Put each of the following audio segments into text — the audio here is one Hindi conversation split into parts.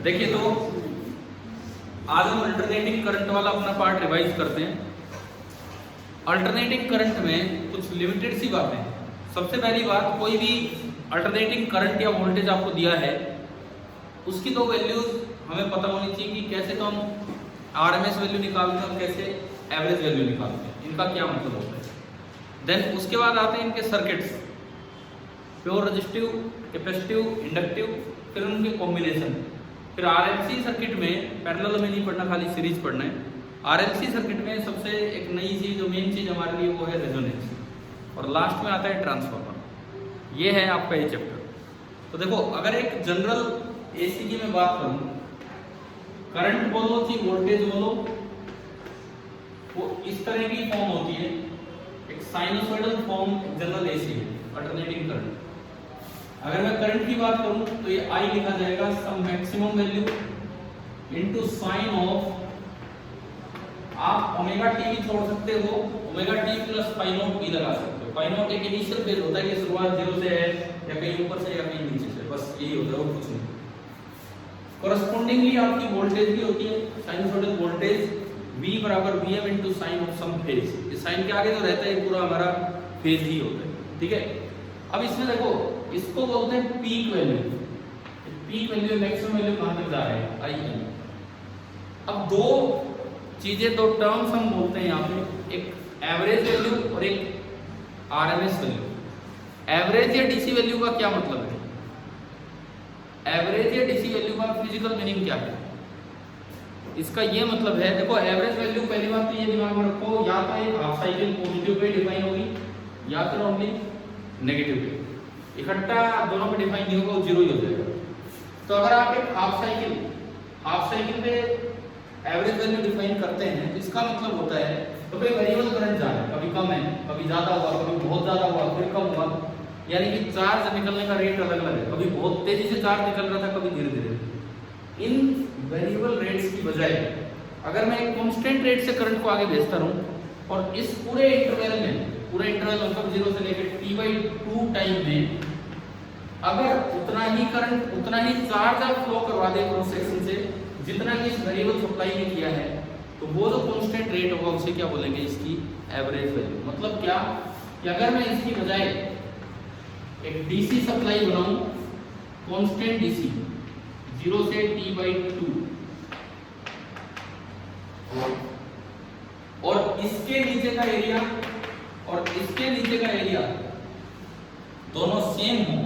देखिए तो आज हम अल्टरनेटिंग करंट वाला अपना पार्ट रिवाइज करते हैं। अल्टरनेटिंग करंट में कुछ लिमिटेड सी बातें। सबसे पहली बात, कोई भी अल्टरनेटिंग करंट या वोल्टेज आपको दिया है उसकी दो वैल्यूज हमें पता होनी चाहिए कि कैसे तो हम आरएमएस वैल्यू निकालते हैं और कैसे एवरेज वैल्यू निकालते हैं, इनका क्या मतलब होता है। देन उसके बाद आते हैं इनके circuits, pure resistive, capacitive, inductive, फिर उनके कॉम्बिनेशन। फिर आरएलसी सर्किट में पैरेलल में नहीं पढ़ना, खाली सीरीज पढ़ना है। आरएलसी सर्किट में सबसे एक नई चीज, जो मेन चीज हमारे लिए, वो है रेजोनेंस। और लास्ट में आता है ट्रांसफार्मर। ये है आपका ये चैप्टर। तो देखो, अगर एक जनरल एसी की मैं बात करूं, करंट बोलो कि वोल्टेज बोलो, वो इस तरह की फॉर्म होती है। एक साइनोसॉइडल फॉर्म जनरल एसी है, अल्टरनेटिंग करंट। अगर मैं करंट की बात करूं तो ये I लिखा जाएगा sum maximum value into sine of, आप ओमेगा टी भी छोड़ सकते हो, omega T plus pi naught भी लगा सकते हो। पाई नॉट एक इनिशियल फेज होता है, ये शुरुआत 0 से है या कहीं ऊपर से या कहीं नीचे से, बस यही होता है और कुछ नहीं। कोरस्पोंडिंगली आपकी वोल्टेज भी होती है, साइनसॉइडल वोल्टेज V बराबर Vm into sine of some phase. इस साइन के आगे जो रहता है पूरा हमारा फेज ही होता है, ठीक है। अब इसमें देखो, इसको बोलते हैं peak value. Peak value, maximum value कहां तक जा रहा है, I। अब दो चीजें, दो टर्म्स हम बोलते हैं यहाँ पे, एक एवरेज वैल्यू और एक आरएमएस वैल्यू। एवरेज या डीसी वैल्यू का क्या मतलब है? एवरेज या डीसी वैल्यू का फिजिकल मीनिंग क्या है? इसका ये मतलब है, देखो एवरेज वैल्यू, पहली बात तो ये दिमाग में रखो, या तो एक half cycle positive pay define होगी या फिर ओनली नेगेटिव पे। इकट्ठा दोनों पे डिफाइन नहीं होगा, वो जीरो ही हो जाएगा। तो अगर आप एक हाफ साइकिल पे एवरेज वैल्यू डिफाइन करते हैं तो इसका मतलब होता है तो कोई वेरिएबल करंट जा रहा है, कभी कम है, कभी ज्यादा हुआ, कभी बहुत ज्यादा हुआ, फिर कम हुआ, यानी कि चार्ज निकलने का रेट अलग अलग है। कभी बहुत तेजी से चार्ज निकल रहा था, कभी धीरे धीरे। इन वेरिएबल रेट्स की बजाय अगर मैं एक कांस्टेंट रेट से करंट को आगे भेजता रहूं और इस पूरे इंटरवल में, पूरे इंटरवल मतलब 0 से लेकर T/2 टाइम में अगर उतना ही करंट, उतना ही चार्ज आप फ्लो करवा दें क्रॉस सेक्शन से जितना कि इस वेरिएबल सप्लाई ने किया है, तो वो जो कांस्टेंट रेट होगा उसे क्या बोलेंगे, इसकी एवरेज वैल्यू। मतलब क्या कि अगर मैं इसकी बजाय एक डीसी सप्लाई बनाऊं, कांस्टेंट डीसी 0 से T/2, और इसके नीचे का एरिया और इसके नीचे का एरिया दोनों सेम हो,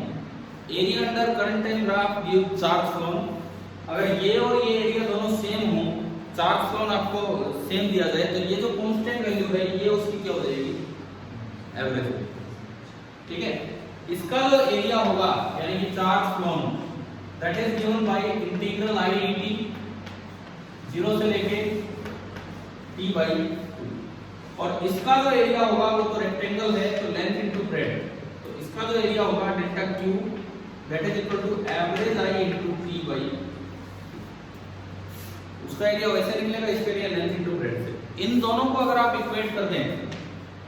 area under current and graph give charge phloem. अगर ये और ये एरिया दोनों सेम हो, चार्ज फ्लोन आपको सेम दिया जाए, तो ये जो कांस्टेंट वैल्यू है ये उसकी क्या हो जाएगी, एवरेज। ठीक है, इसका जो एरिया होगा यानी कि charge phloem, that is given by integral I dt 0 से लेके T/2। और इसका जो एरिया होगा वो तो रेक्टेंगल है, तो लेंथ इनटू ब्रेड्थ, तो इसका जो एरिया होगा delta Q, that is equal to average I into T/2। उसका एरिया वैसे निकलेगा, इसका एरिया लेंथ इनटू ब्रेड्थ से। इन दोनों को अगर आप इक्वेट कर दें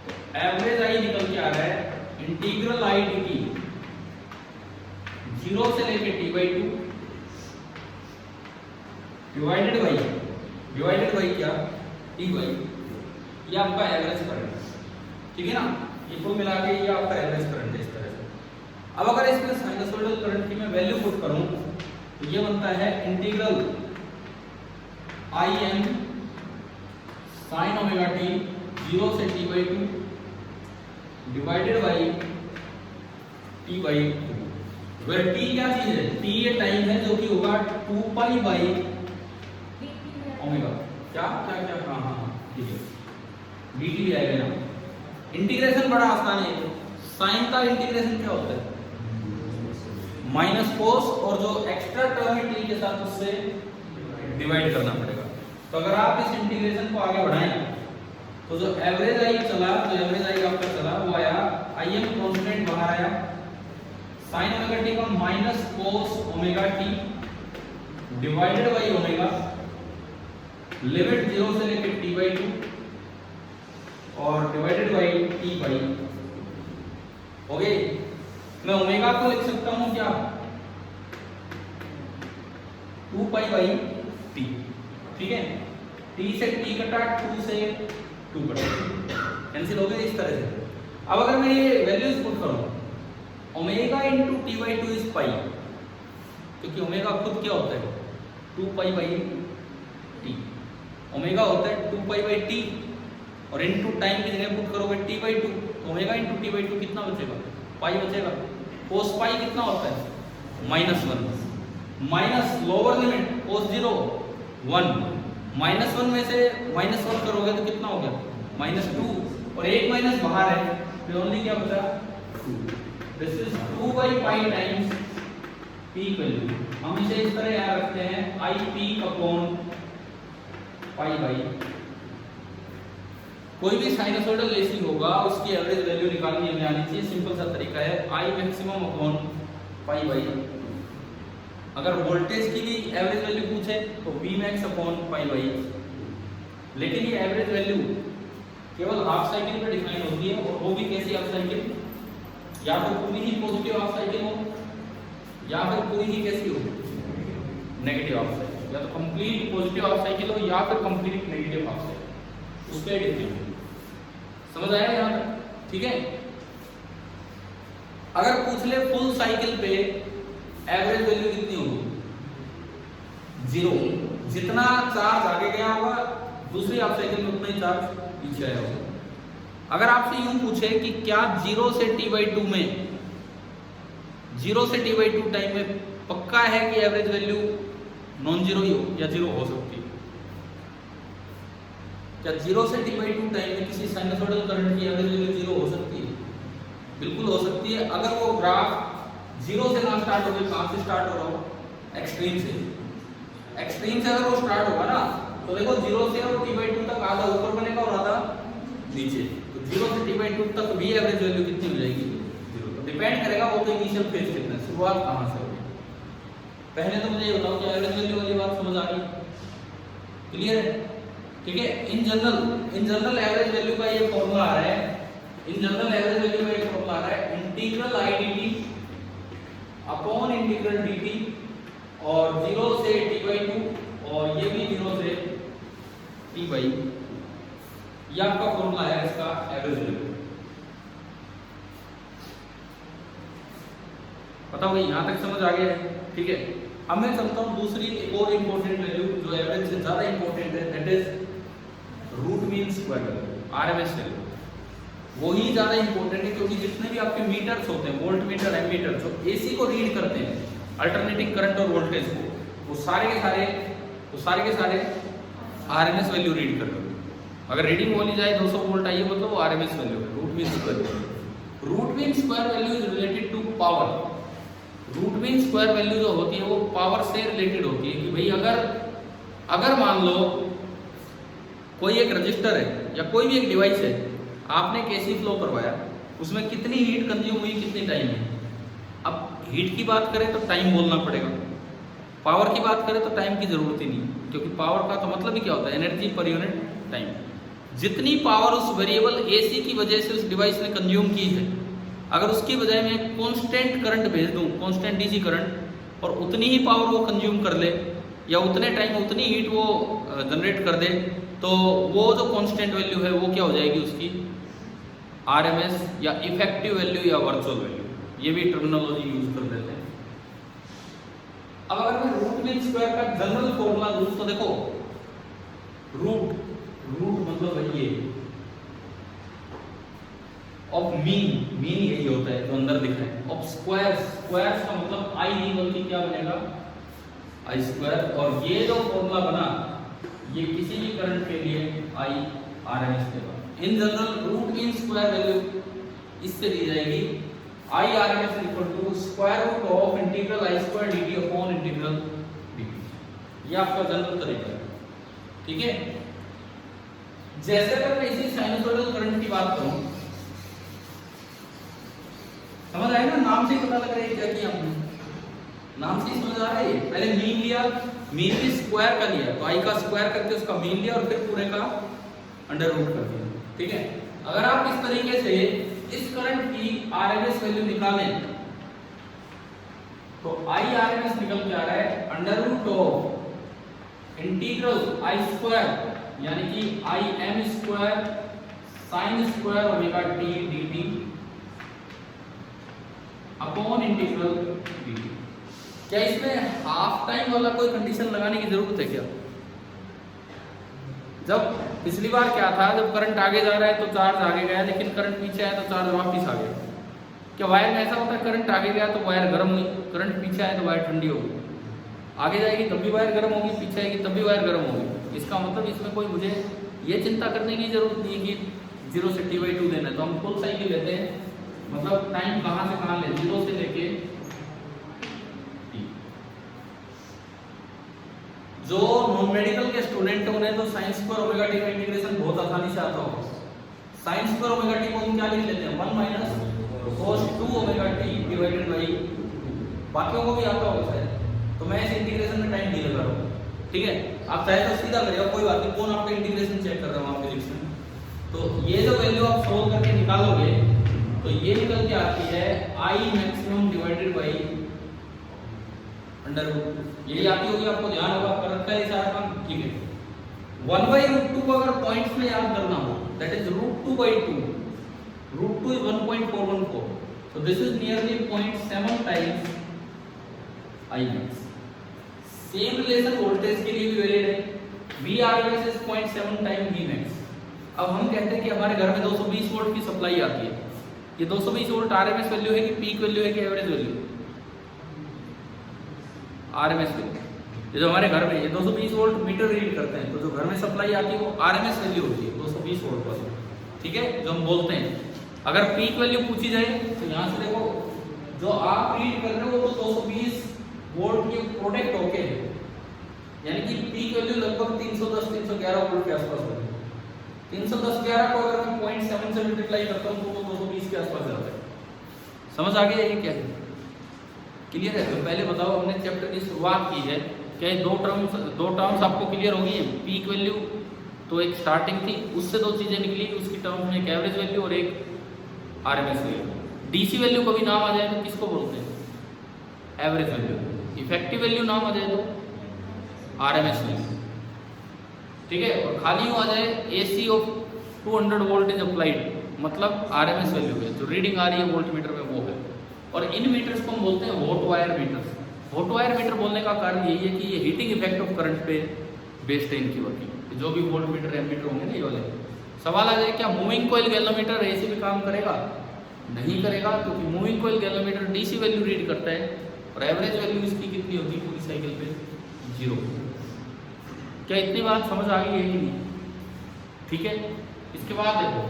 तो एवरेज I निकल के आ रहा है इंटीग्रल I dt 0 से लेके T/2 डिवाइडेड बाई क्या, T/2। ये आपका एवरेज करंट, ठीक है ना। ये कुल मिला के ये आपका एवरेज करंट है इस तरह से। अब अगर इसमें साइनसॉइडल करंट की मैं वैल्यू पुट करूं तो ये बनता है integral Im sin omega t 0 से T/2 divided by T/2, where t क्या चीज है, t ये टाइम है जो कि होगा 2 पाई बाई ओमेगा। क्या क्या क्या, हाँ ठीक है, dt भी आएगा ना। इंटीग्रेशन बड़ा आसान है। साइन का इंटीग्रेशन क्या होता है, माइनस कोस, और जो एक्स्ट्रा टर्म है t के साथ उससे डिवाइड करना पड़ेगा। तो अगर आप इस इंटीग्रेशन को आगे बढ़ाएं तो जो एवरेज I चला, तो एवरेज I आपका चला वो आया, Im कांस्टेंट बाहर आया, sin ओमेगा t का minus cos omega t divided by omega, limit 0 से लेकर T/2 और डिवाइडेड बाई T/2। ओके, मैं ओमेगा को लिख सकता हूं क्या, 2 पाई बाई टी, ठीक है। टी से टी कटा, 2 से 2 कटा, कैंसिल हो गए इस तरह से। अब अगर मैं ये वैल्यूज पुट करूं, omega into T by 2 is pi, क्योंकि ओमेगा खुद क्या होता है 2 पाई बाई टी, ओमेगा होता है 2 पाई बाई टी, और इनटू टाइम की जगह पुट करोगे T by 2, omega into T by 2 कितना बचेगा, पाई बचेगा। कोस पाई कितना होता है -1, माइनस लोअर लिमिट कोस 0 1, -1 में से -1 करोगे तो कितना हो गया -2, और एक माइनस बाहर है तो ओनली क्या बचा 2। This is 2 by pi times peak value. हम इसे इस तरह याद रखते हैं आई पीक अपॉन पाई बाई। कोई भी साइनसोइडल एसी होगा उसकी एवरेज वैल्यू निकालनी हमें आनी चाहिए। सिंपल सा तरीका है I maximum upon pi by. अगर वोल्टेज की भी एवरेज वैल्यू पूछे तो V max upon pi by. लेकिन ये एवरेज वैल्यू केवल हाफ साइकिल पे डिफाइन होती है, और वो भी कैसी हाफ साइकिल, या तो पूरी ही पॉजिटिव हाफ साइकिल हो या फिर पूरी ही कैसी हो नेगेटिव हाफ साइकिल, या तो कंप्लीट पॉजिटिव हाफ साइकिल हो या फिर कंप्लीट नेगेटिव हाफ साइकिल, उस पर डिपेंड। समझ आया यहाँ तक, ठीक है। अगर पूछ ले फुल साइकिल पे एवरेज वैल्यू कितनी होगी 0, जितना चार्ज आगे गया होगा दूसरी हाफ साइकिल में उतना ही चार्ज पीछे आया होगा। अगर आपसे यूं पूछे कि क्या 0 से t/2 में 0 से t/2 टाइम में पक्का है कि एवरेज वैल्यू नॉन जीरो ही हो या जीरो हो सकती है, क्या 0 से t/2 टाइम में किसी साइनसोइडल करंट की एवरेज वैल्यू 0 हो सकती है? बिल्कुल हो सकती है। अगर वो ग्राफ 0 से ना स्टार्ट हो, कहां से स्टार्ट हो रहा हो, एक्सट्रीम से। एक्सट्रीम से अगर वो स्टार्ट होगा ना तो देखो 0 से और t/2 तक आधा ऊपर बनेगा और आधा नीचे, तो 0 से t/2 तक भी एवरेज वैल्यू कितनी हो जाएगी 0। तो डिपेंड करेगा वो तो इनिशियल फेज कितना, शुरुआत कहां से होगी। पहले तो मुझे ये बताओ कि एवरेज वैल्यू वाली बात समझ आ रही, क्लियर है, ठीक है। इन जनरल एवरेज वैल्यू का ये फॉर्मूला आ रहा है, इन जनरल एवरेज वैल्यू का ये फॉर्मूला आ रहा है इंटीग्रल आई dt अपॉन इंटीग्रल dt, और 0 से t/2 और ये भी 0 से t बाई, ये आपका फॉर्मूला है इसका एवरेज वैल्यू। बताओ भाई यहां तक समझ आ गया है, ठीक है। अब मैं चलता हूं दूसरी एक और इंपॉर्टेंट वैल्यू जो एवरेज से ज्यादा इंपॉर्टेंट है, that is root mean square value, RMS value. वो ही ज्यादा इंपॉर्टेंट है क्योंकि जितने भी आपके मीटर्स होते हैं, वोल्ट मीटर, एमीटर, जो एसी को रीड करते हैं, अल्टरनेटिंग करंट और वोल्टेज को, वो सारे के सारे आरएमएस वैल्यू रीड कर रहे हो। अगर रीडिंग बोली जाए 200 वोल्ट आई है मतलब वो आरएमएस वैल्यू है, root mean square. Root mean square value is related to power. Root mean square value जो होती है वो पावर से रिलेटेड होती है कि भाई अगर मान लो कोई एक रजिस्टर है या कोई भी एक डिवाइस है, आपने एक एसी फ्लो करवाया, उसमें कितनी हीट कंज्यूम हुई, कितनी टाइम में। अब हीट की बात करें तो टाइम बोलना पड़ेगा, पावर की बात करें तो टाइम की जरूरत ही नहीं, क्योंकि पावर का तो मतलब ही क्या होता है, एनर्जी पर यूनिट टाइम। जितनी पावर उस वेरिएबल एसी की वजह से उस डिवाइस ने कंज्यूम की है, अगर उसकी बजाय मैं कांस्टेंट करंट भेज दूं, कांस्टेंट डीसी करंट, और उतनी ही पावर वो कंज्यूम कर ले या उतने टाइम उतनी हीट वो जनरेट कर दे, तो वो जो कांस्टेंट वैल्यू है वो क्या हो जाएगी उसकी आरएमएस या इफेक्टिव वैल्यू या वर्चुअल वैल्यू, ये भी टर्मिनोलॉजी यूज कर देते हैं। अब अगर मैं रूट मीन स्क्वायर का जनरल फॉर्मूला दूं तो देखो, रूट मतलब है ये ऑफ मीन यही होता है जो अंदर लिखा है, ऑफ स्क्वायर्स का मतलब आई नहीं बल्कि क्या बनेगा आई स्क्वायर, और ये जो फॉर्मूला बना ये किसी भी करंट के लिए आई आरएमएस देगा। In general root mean square value इससे दी जाएगी I RMS equal to square root of integral I square dt upon integral dt। ये आपका जनरल तरीका है, ठीक है। जैसे अगर मैं इसी साइनसोइडल करंट की बात करूं, समझ आएगा, नाम से पता लग रहा है क्या किया हमने, नाम से समझ आ रहा है। पहले मीन लिया, मीन भी स्क्वायर का लिया, तो आई का स्क्वायर करके उसका मीन लिया और फिर पूरे का अंडर रूट कर दिया, ठीक है। अगर आप इस तरीके से इस करंट की आरएमएस वैल्यू निकालें तो आई आरएमएस निकल के आ रहा है under root of integral I square यानी कि I M square sine square omega T dt upon integral dt। क्या इसमें हाफ टाइम वाला कोई कंडीशन लगाने की जरूरत है क्या? जब पिछली बार क्या था, जब करंट आगे जा रहा है तो चार्ज आगे गया, लेकिन करंट पीछे आया तो चार्ज वापस आ गया। क्या वायर में ऐसा होता है, करंट आगे गया तो वायर गर्म हुई, करंट पीछे आया तो वायर ठंडी होगी, आगे जाएगी तब भी वायर गर्म होगी, पीछे आएगी तब भी वायर गर्म होगी। इसका मतलब इसमें कोई मुझे ये चिंता करने की जरूरत नहीं कि 0 से t/2 देना है। तो हम फुल साइकिल लेते हैं, मतलब टाइम कहाँ से कहाँ ले, 0 से लेके t। जो नॉन मेडिकल के स्टूडेंट हैं उन्हें तो साइन स्क्वायर ओमेगा टी का इंटीग्रेशन बहुत आसानी से आता होगा। साइन स्क्वायर ओमेगा टी को हम क्या लिख लेते हैं, 1 minus cos 2 omega T divided by, बाकियों को भी आता होगा शायद, तो मैं इस इंटीग्रेशन में टाइम नहीं लगा रहा हूँ, ठीक है। आप चाहे तो सीधा करिएगा, कोई बात नहीं, कौन आपका इंटीग्रेशन चेक कर रहा हूँ आप फिजिक्स में। तो ये जो वैल्यू आप सोल्व करके निकालोगे तो ये निकल के आती है I maximum divided by under root, यही आती होगी, आपको ध्यान होगा, कर रखा है सारा काम, ठीक है। 1/√2 को अगर पॉइंट्स में याद करना हो, that is √2/2, √2 is 1.414, so this is nearly 0.7 times I max। Same relation voltage के लिए भी वैलिड है, Vrms is 0.7 time V max। अब हम कहते हैं कि हमारे घर में 220 वोल्ट की सप्लाई आती है, ये 220 वोल्ट आरएमएस वैल्यू है कि पीक वैल्यू है कि एवरेज वैल्यू? RMS value. ये जो हमारे घर में ये 220 वोल्ट मीटर रीड करते हैं, तो जो घर में सप्लाई आती है वो आरएमएस वैल्यू होती है 220 वोल्ट पर, ठीक है, जो हम बोलते हैं। अगर पीक वैल्यू पूछी जाए तो यहाँ से देखो, जो आप रीड कर रहे हो वो तो 220 वोल्ट के प्रोडक्ट होके, यानी कि पीक वैल्यू लगभग 310-311 वोल्ट के आसपास है। 310-11 को अगर मैं 0.7 से मल्टीप्लाई करता हूँ तो 220 के आसपास जाता है। समझ आ गया ये क्या है? क्लियर है? तो पहले बताओ, हमने चैप्टर की शुरुआत की है, क्या ये दो टर्म्स आपको क्लियर होगी? पीक वैल्यू तो एक स्टार्टिंग थी, उससे दो चीजें निकली, उसकी टर्म में एक एवरेज वैल्यू और एक आरएमएस वैल्यू। डीसी वैल्यू कभी नाम आ जाए तो किसको बोलते हैं? Average value. इफेक्टिव वैल्यू नाम आ जाए तो आरएमएस वैल्यू, ठीक है। और खाली यूं आ जाए AC of 200 volt is applied, मतलब आरएमएस वैल्यू है, जो रीडिंग आ रही है वोल्ट मीटर में वो है। और इन मीटर्स को हम बोलते हैं hot wire meters. Hot wire meter बोलने का कारण यही है कि ये हीटिंग इफेक्ट ऑफ करंट पे बेस्ड है इनकी वर्किंग। जो भी वोल्ट मीटर एमीटर होंगे ना ये वाले। सवाल आ जाए क्या मूविंग कॉइल गैल्वेनोमीटर ऐसे भी काम करेगा? नहीं करेगा, क्योंकि moving coil galvanometer DC value read करता है और एवरेज वैल्यू इसकी कितनी होती है पूरी साइकिल पे? 0। क्या इतनी बात समझ आ गई है कि नहीं? ठीक है। इसके बाद देखो,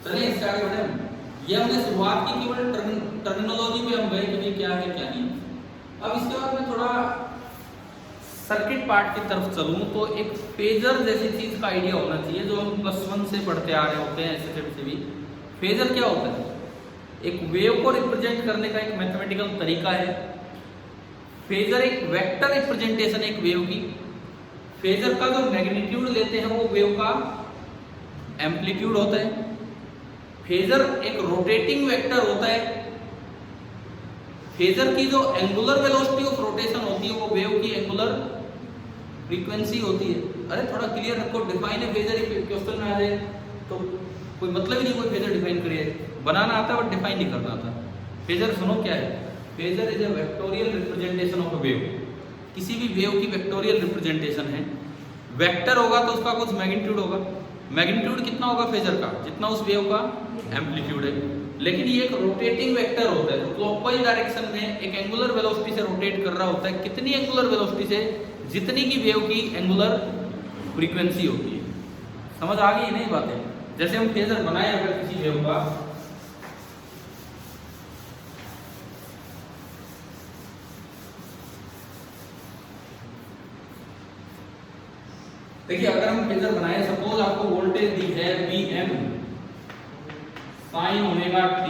चलिए स्टार्ट करते हैं। ये हमने शुरुआत की केवल टर्मिनोलॉजी पे हम गए कि भाई क्या है क्या नहीं। अब इसके बाद मैं थोड़ा सर्किट पार्ट की तरफ चलूं तो एक फेजर जैसी चीज का आइडिया होना चाहिए, जो हम +1 से पढ़ते आ रहे होते हैं ऐसे से भी। फेजर क्या होता है? एक वेव को रिप्रेजेंट करने का एक मैथमेटिकल तरीका है। फेजर एक वेक्टर रिप्रेजेंटेशन है एक वेव की। फेजर का जो मैग्नीट्यूड लेते हैं वो वेव का एम्पलीट्यूड होता है। फेजर एक रोटेटिंग वेक्टर होता है। फेजर की जो एंगुलर वेलोसिटी ऑफ रोटेशन होती है वो वेव की एंगुलर फ्रीक्वेंसी होती है। अरे थोड़ा क्लियर रखो, डिफाइन है फेजर क्वेश्चन में आ जाए तो कोई मतलब ही नहीं कोई फेजर डिफाइन करे। बनाना आता है बट डिफाइन नहीं करना आता। फेजर सुनो क्या है? Phasor is a vectorial representation of a wave. किसी भी वेव की वेक्टोरियल रिप्रेजेंटेशन है। वेक्टर होगा तो उसका कुछ मैग्नीट्यूड होगा। मैग्नीट्यूड कितना होगा फेजर का? जितना उस वेव का एम्पलीट्यूड है। लेकिन ये एक रोटेटिंग वेक्टर होता है, तो क्लॉकवाइज डायरेक्शन में एक एंगुलर वेलोसिटी से रोटेट कर रहा होता है। कितनी एंगुलर वेलोसिटी से? जितनी की वेव की एंगुलर फ्रीक्वेंसी होती है। समझ आ गई नहीं बातें? जैसे हम फेजर बनाए अगर किसी वेव का, देखिए अगर हम फेजर बनाए, सपोज आपको वोल्टेज दी है Vm sin ओमेगा t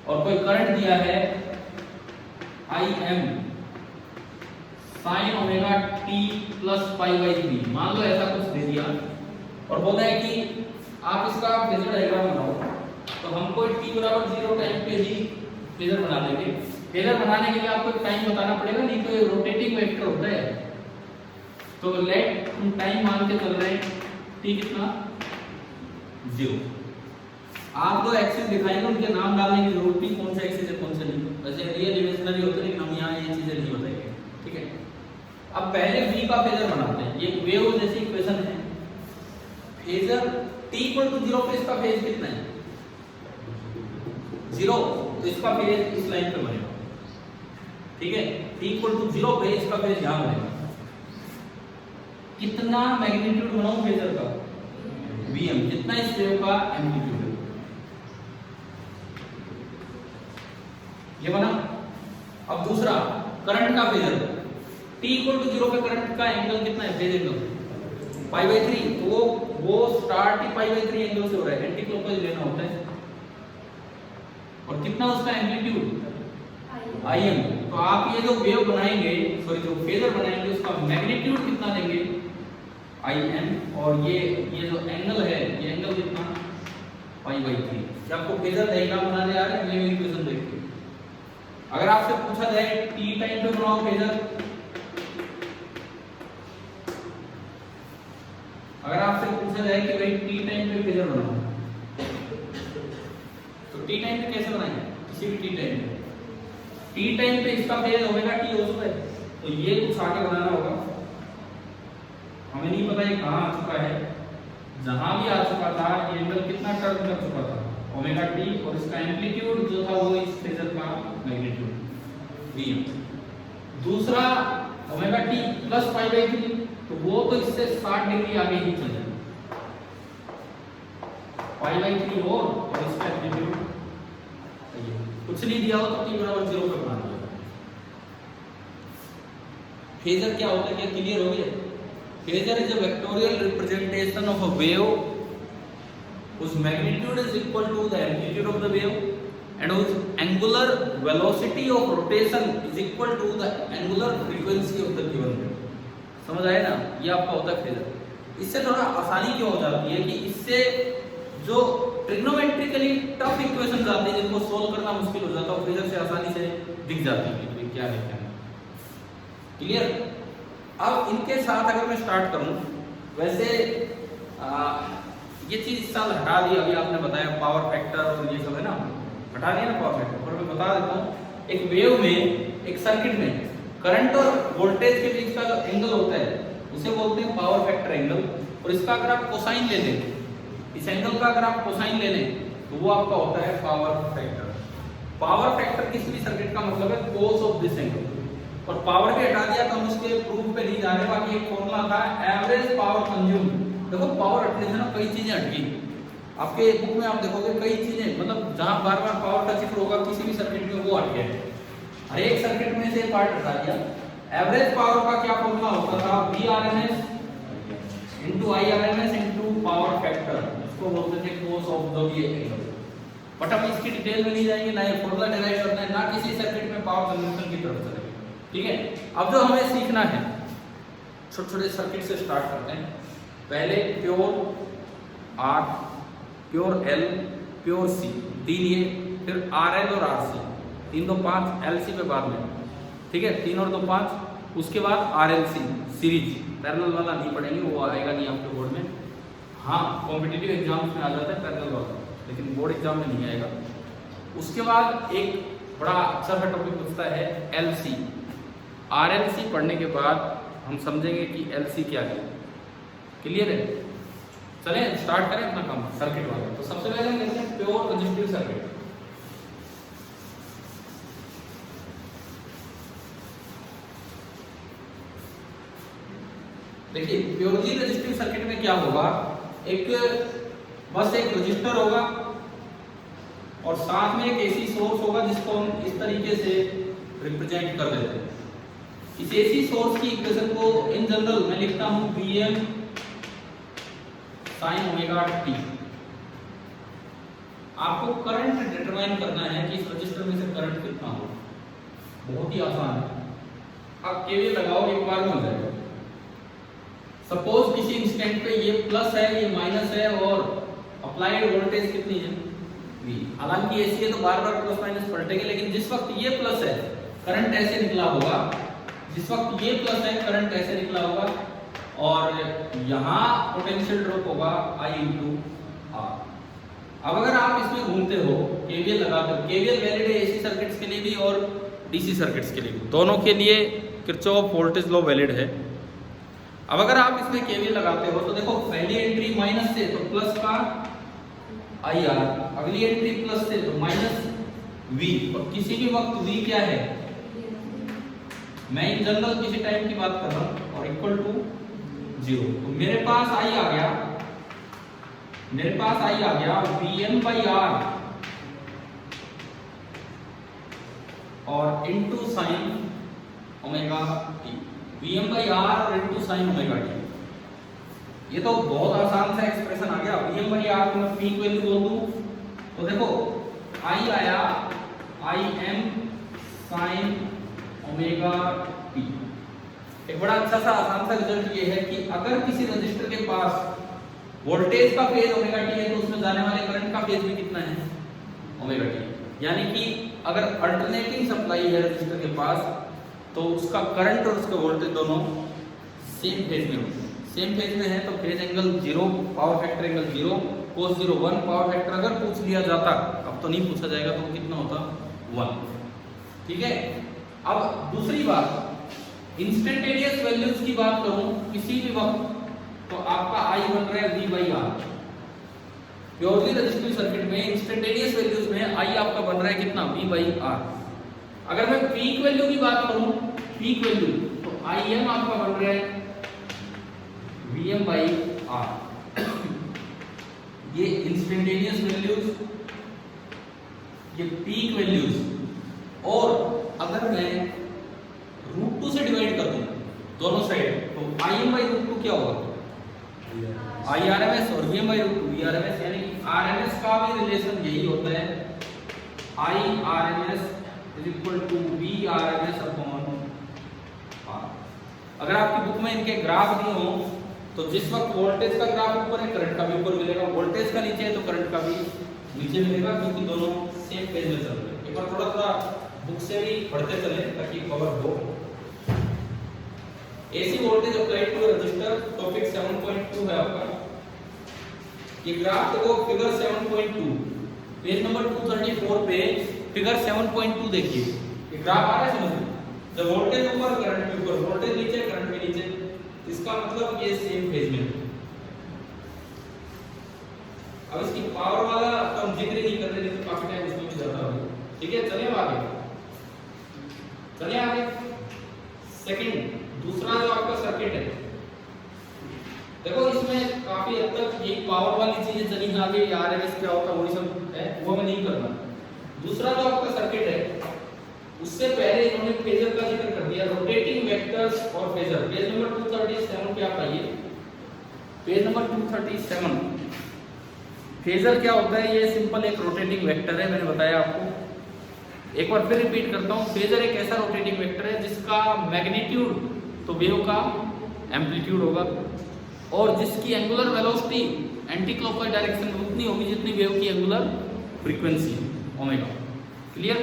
और कोई करंट दिया है Im sin omega t plus π/3। मान लो ऐसा कुछ दे दिया और बोला है कि आप इसका फेजर डायग्राम बनाओ, तो हमको t बराबर 0 टाइम पे ही फेजर बना लेंगे। फेजर बनाने के लिए आपको टाइम बताना पड़ेगा, नहीं तो ये रोटेटिंग वेक्टर होता है। तो लेट हम टाइम मान के चल रहे हैं, t कितना 0। आप जो एक्सिस दिखाएंगे उनके नाम डालने की जरूरत नहीं, कौन सा एक्सिस है कौन सा नहीं। वैसे रियल इमेजिनरी होता है लेकिन हम यहाँ ये चीजें नहीं बताएंगे, ठीक है। अब पहले v का फेजर बनाते हैं। ये वेव जैसी इक्वेशन है, फेजर t इक्वल टू 0 पे इसका फेज कितना है 0, तो इसका फेज इस लाइन पे बनेगा, ठीक है। t इक्वल टू 0 पे इसका फेज यहाँ बनेगा। कितना मैग्नीट्यूड बनाऊं फेजर का vm, कितना इस वेव का एम्पलीट्यूड है, ये बना। अब दूसरा करंट का फेजर, t इक्वल टू 0 पे करंट का एंगल कितना है, फेज एंगल π/3, तो वो स्टार्ट ही π/3 एंगल से हो रहा है, एंटी क्लॉकवाइज लेना होता है। और कितना उसका एम्पलीट्यूड im, तो आप ये जो वेव बनाएंगे, सॉरी जो फेजर बनाएंगे उसका मैग्नीट्यूड कितना लेंगे im, और ये जो एंगल है ये एंगल कितना π/3। जब आपको फेजर डायग्राम बनाने आ रहे हैं ये इक्वेशन देखिए। अगर आपसे पूछा जाए t टाइम पे बनाओ फेजर, अगर आपसे पूछा जाए कि भाई t टाइम पे फेजर बनाओ, तो t टाइम पे कैसे बनाएंगे, किसी भी t टाइम पे इसका फेज ओमेगा t हो चुका है, तो ये कुछ आगे बनाना होगा। हमें नहीं पता ये कहाँ आ चुका है, जहां भी आ चुका था ये एंगल कितना टर्न कर चुका था ओमेगा t, और इसका एम्पलीट्यूड जो था वो इस फेजर का मैग्नीट्यूड vm। दूसरा ओमेगा t प्लस π/3, तो वो तो इससे 60 डिग्री आगे ही चल जाएगा, π/3 और इसका एम्पलीट्यूड कुछ नहीं दिया हो तो t बराबर 0 पे बना दिया। फेजर क्या होता है, क्या क्लियर हो गया? Phasor is a vectorial representation of a wave whose magnitude is equal to the amplitude of the wave and whose angular velocity of rotation is equal to the angular frequency of the given wave। समझ आया ना, ये आपका होता है फेजर। इससे थोड़ा आसानी क्यों हो जाती है कि इससे जो ट्रिग्नोमेट्रिकली टफ इक्वेशंस आती है जिनको सोल्व करना मुश्किल हो जाता है, फेजर से आसानी से दिख जाती है कि क्या है क्या नहीं। क्लियर? अब इनके साथ अगर मैं स्टार्ट करूं, वैसे ये चीज इस साल हटा दी, अभी आपने बताया पावर फैक्टर और ये सब है ना, हटा दिया ना पावर फैक्टर, पर मैं बता देता हूँ एक वेव में, एक सर्किट में करंट और वोल्टेज के बीच का जो एंगल होता है उसे बोलते हैं पावर फैक्टर एंगल। और इसका अगर आप कोसाइन ले लें, इस एंगल का अगर आप कोसाइन ले लें तो वो आपका होता है पावर फैक्टर। पावर फैक्टर किसी भी सर्किट का मतलब है कोस ऑफ दिस एंगल। और पावर भी हटा दिया तो हम उसके प्रूफ पे नहीं जा रहे, बाकी एक फॉर्मूला था एवरेज पावर कंज्यूम। देखो पावर हटने से ना कई चीजें हट गई, आपके बुक में आप देखोगे कई चीजें, मतलब जहां बार बार पावर का जिक्र होगा किसी भी सर्किट में वो हट गया, हर एक सर्किट में से पार्ट हटा दिया। एवरेज पावर का क्या फॉर्मूला होता था, Vrms into Irms into power factor, इसको बोलते थे cos of the angle. But हम इसकी डिटेल में नहीं जाएंगे, ना ये फॉर्मूला डिराइव करना है, ना किसी सर्किट में पावर कंजम्पशन की तरफ चलेंगे, ठीक है। अब जो हमें सीखना है, छोटे छोटे सर्किट से स्टार्ट करते हैं। पहले pure R, pure L, pure C, तीन ये, फिर RL और RC, 3 2 5, LC पे बाद में, ठीक है, 3 और 2 5, उसके बाद RLC सीरीज, पैरेलल वाला नहीं पढ़ेंगे, वो आएगा नहीं आपके बोर्ड में। हाँ कॉम्पिटिटिव एग्जाम्स में आ जाता है पैरेलल वाला, लेकिन बोर्ड एग्जाम में नहीं आएगा। उसके बाद एक बड़ा अच्छा सा टॉपिक पूछता है LC। RLC पढ़ने के बाद हम समझेंगे कि LC क्या है। क्लियर है? चलें स्टार्ट करें अपना काम सर्किट वाला। तो सबसे पहले हम देखते हैं प्योर रेजिस्टिव सर्किट। देखिए प्योरली रेजिस्टिव सर्किट में क्या होगा, एक बस एक रजिस्टर होगा और साथ में एक एसी सोर्स होगा जिसको हम इस तरीके से रिप्रेजेंट कर देते हैं। इस एसी सोर्स की इक्वेशन को इन जनरल मैं लिखता हूं Vm sin ओमेगा t। आपको करंट डिटरमाइन करना है कि इस रजिस्टर में से करंट कितना हो, बहुत ही आसान है। आप केवीएल लगाओ, एक बार में हो जाएगा। सपोज किसी इंस्टेंट पे ये प्लस है, ये माइनस है और अप्लाइड वोल्टेज कितनी है V। हालांकि एसी है तो बार बार प्लस माइनस पलटेंगे, लेकिन जिस वक्त ये प्लस है करंट ऐसे निकला होगा, जिस वक्त ये प्लस है करंट ऐसे निकला होगा, और यहाँ पोटेंशियल ड्रॉप होगा I इंटू R। अब अगर आप इसमें घूमते हो, केवीएल लगाते हो, केवीएल वैलिड है एसी सर्किट्स के लिए भी और डीसी सर्किट्स के लिए भी, दोनों के लिए किरचॉफ वोल्टेज लॉ वैलिड है। अब अगर आप इसमें केवीएल लगाते हो तो देखो पहली एंट्री माइनस से तो प्लस का IR, अगली एंट्री प्लस से तो माइनस V, और किसी भी वक्त V क्या है, मैं इन जनरल किसी टाइम की बात कर रहा हूं, और इक्वल टू 0। तो मेरे पास I आ गया, मेरे पास I आ गया Vm/R और into sine omega t, Vm/R into sine omega t। ये तो बहुत आसान सा एक्सप्रेशन आ गया। Vm/R को मैं पीक वैल्यू बोल दूं तो देखो I आया Im साइन ओमेगा t। एक बड़ा अच्छा सा आसान सा रिजल्ट ये है कि अगर किसी रजिस्टर के पास वोल्टेज का फेज ओमेगा टी है तो उसमें जाने वाले करंट का फेज भी कितना है, ओमेगा टी। यानी कि अगर अल्टरनेटिंग सप्लाई है रजिस्टर के पास तो उसका करंट और उसका वोल्टेज दोनों सेम फेज में होते हैं। सेम फेज में है तो phase angle 0, power factor angle 0, cos 0 1। Power factor अगर पूछ लिया जाता, अब तो नहीं पूछा जाएगा, तो कितना होता 1। ठीक है। अब दूसरी बात, इंस्टेंटेनियस वैल्यूज की बात करूं किसी भी वक्त तो आपका I बन रहा है V/R। प्योरली रजिस्टिव सर्किट में इंस्टेंटेनियस वैल्यूज में I आपका बन रहा है कितना, V/R। अगर मैं पीक वैल्यू की बात करूं, पीक वैल्यू, तो Im आपका बन रहा है Vm/R। ये इंस्टेंटेनियस वैल्यूज, ये पीक वैल्यूज। और अगर मैं √2 से डिवाइड कर दूं दोनों साइड तो Im/√2 क्या होगा, IRMS और Vm/√2 VRMS। यानी कि RMS का भी रिलेशन यही होता है, IRMS = VRMS अपॉन R। अगर आपकी बुक में इनके ग्राफ नहीं हो तो जिस वक्त वोल्टेज का ग्राफ ऊपर है करंट का भी ऊपर मिलेगा, वोल्टेज का नीचे है तो करंट का भी नीचे मिलेगा, क्योंकि दोनों सेम पेज में चल रहे हैं। एक बार थोड़ा थोड़ा बुक से भी पढ़ते चले ताकि कवर हो। AC voltage applied to resistor, topic 7.2 है आपका। ये ग्राफ देखो फिगर 7.2, पेज नंबर 234 पे फिगर 7.2 देखिए। ये ग्राफ आ रहा है समझ में, जब वोल्टेज ऊपर करंट भी ऊपर, वोल्टेज नीचे करंट भी नीचे, इसका मतलब ये सेम फेज में। अब इसकी पावर वाला तो हम जिक्र नहीं कर रहे, नहीं तो काफी टाइम इसमें भी जाता होगा। ठीक है, चलिए आगे, चलिए आगे। सेकंड, दूसरा जो आपका सर्किट है, देखो इसमें काफी हद तक ये पावर वाली चीजें चली जा रही है, आरएमएस क्या होता है वो सब है, वो मैं नहीं करना। दूसरा जो आपका सर्किट है उससे पहले इन्होंने फेजर का जिक्र कर दिया, रोटेटिंग वेक्टर्स और फेजर। पेज नंबर 237 पे आप आइए, पेज नंबर 237। फेजर क्या होता है, ये सिंपल एक रोटेटिंग वेक्टर है, मैंने बताया आपको। एक बार फिर रिपीट करता हूँ, फेजर एक ऐसा रोटेटिंग वेक्टर है जिसका मैग्नीट्यूड तो वेव का एम्पलीट्यूड होगा, और जिसकी angular velocity anti clockwise direction में उतनी होगी जितनी वेव की एंगुलर फ्रीक्वेंसी ओमेगा। क्लियर।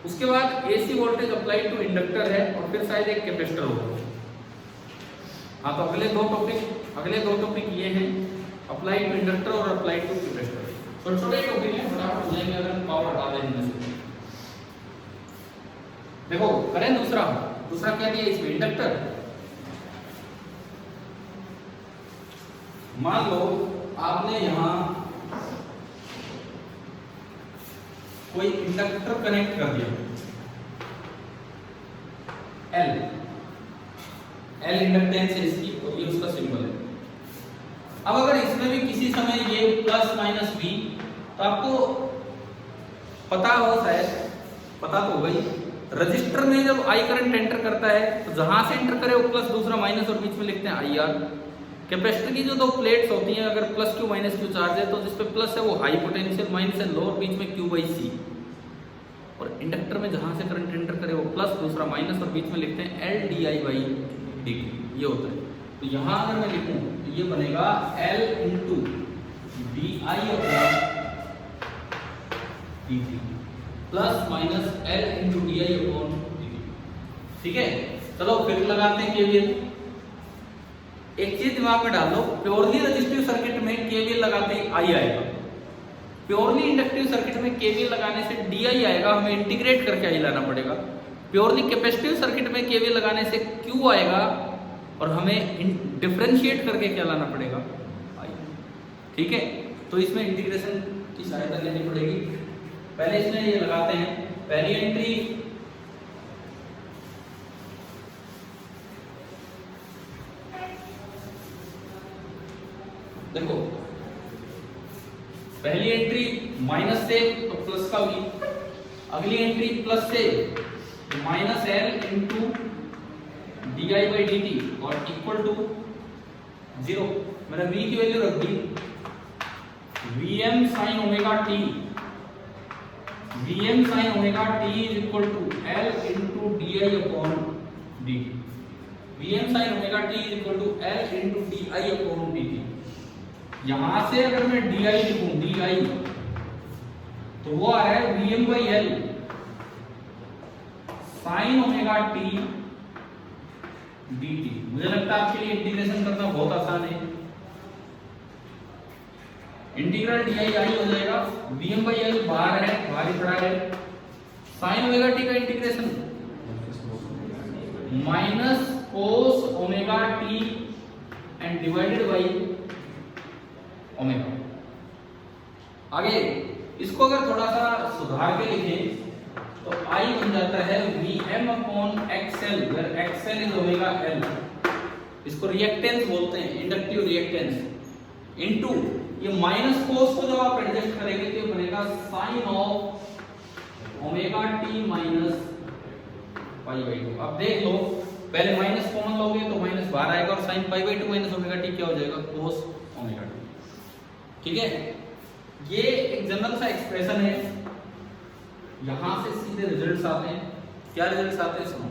उसके बाद AC voltage applied to inductor है, और फिर शायद एक कैपेसिटर होगा। हाँ, तो अगले दो टॉपिक ये हैं, अप्लाइड टू इंडक्टर और अप्लाइड टू कैपेसिटर। छोटे छोटे टॉपिक हैं, फटाफट हो जाएंगे अगर हम पावर हटा दें इनमें से। देखो करें दूसरा क्या दिया इसमें, इंडक्टर। मान लो आपने यहां कोई इंडक्टर कनेक्ट कर दिया, L इंडक्टेंस है इसकी, तो ये उसका सिंबल है। अब अगर इसमें भी किसी समय ये प्लस माइनस V, तो आपको पता हो, शायद पता तो होगा ही, रजिस्टर में जब I करंट एंटर करता है तो जहां से एंटर करे वो प्लस, दूसरा माइनस, और बीच में लिखते हैं IR। कैपेसिटर की जो दो प्लेट्स होती हैं, अगर plus Q minus Q charge है तो जिस पे प्लस है वो हाई पोटेंशियल, माइनस है लो, और बीच में Q/C। और इंडक्टर में जहां से करंट एंटर करे वो प्लस, दूसरा माइनस, और बीच में लिखते हैं LdI/dt। ये होता है। तो यहां अगर मैं लिखूं तो ये बनेगा L × DI/dt plus minus L × DI/dt। ठीक है, चलो फिर लगाते हैं केवीएल। एक चीज दिमाग में डाल लो, प्योरली रेजिस्टिव सर्किट में केवीएल लगाते ही आई आएगा, प्योरली इंडक्टिव सर्किट में केवीएल लगाने से डीआई आएगा, हमें इंटीग्रेट करके आई लाना पड़ेगा। प्योरली कैपेसिटिव सर्किट में केवीएल लगाने से क्यू आएगा और हमें डिफरेंशिएट करके क्या लाना पड़ेगा, आई। ठीक है, तो इसमें इंटीग्रेशन की सहायता लेनी पड़ेगी। पहले इसमें ये लगाते हैं, पहली एंट्री देखो, पहली एंट्री माइनस से तो प्लस का वी, अगली एंट्री प्लस से minus L into D I by D T और इक्वल टू 0। मैंने v की वैल्यू रख दी Vm sin omega t, Vm sin omega t is equal to L into D I upon D T. Vm sin omega t is equal to L into D I upon D T. यहां से अगर मैं डी आई लिखूं, डी आई, तो वो आ रहा है Vm by L sine omega t dt। मुझे लगता है आपके लिए इंटीग्रेशन करना बहुत आसान है। इंटीग्रल डी आई आई हो जाएगा, Vm बाई L बाहर है, बाहर ही पड़ा है, साइन ओमेगा t का integration minus cos omega t and divided by omega. आगे इसको अगर थोड़ा सा सुधार के लिखें तो I बन जाता है Vm upon XL, where XL is omega L। इसको रिएक्टेंस बोलते हैं, इंडक्टिव रिएक्टेंस, इनटू ये माइनस कोस को जब आप एडजस्ट करेंगे तो ये बनेगा sine of omega t minus pi by 2। अब देख लो, पहले माइनस कॉमन लोगे तो माइनस बाहर आएगा और sine pi by 2 minus omega t क्या हो जाएगा, कोस ओमेगा t। ठीक है, ये एक जनरल सा एक्सप्रेशन है, यहां से सीधे रिजल्ट्स आते हैं। क्या रिजल्ट्स आते हैं सुनो।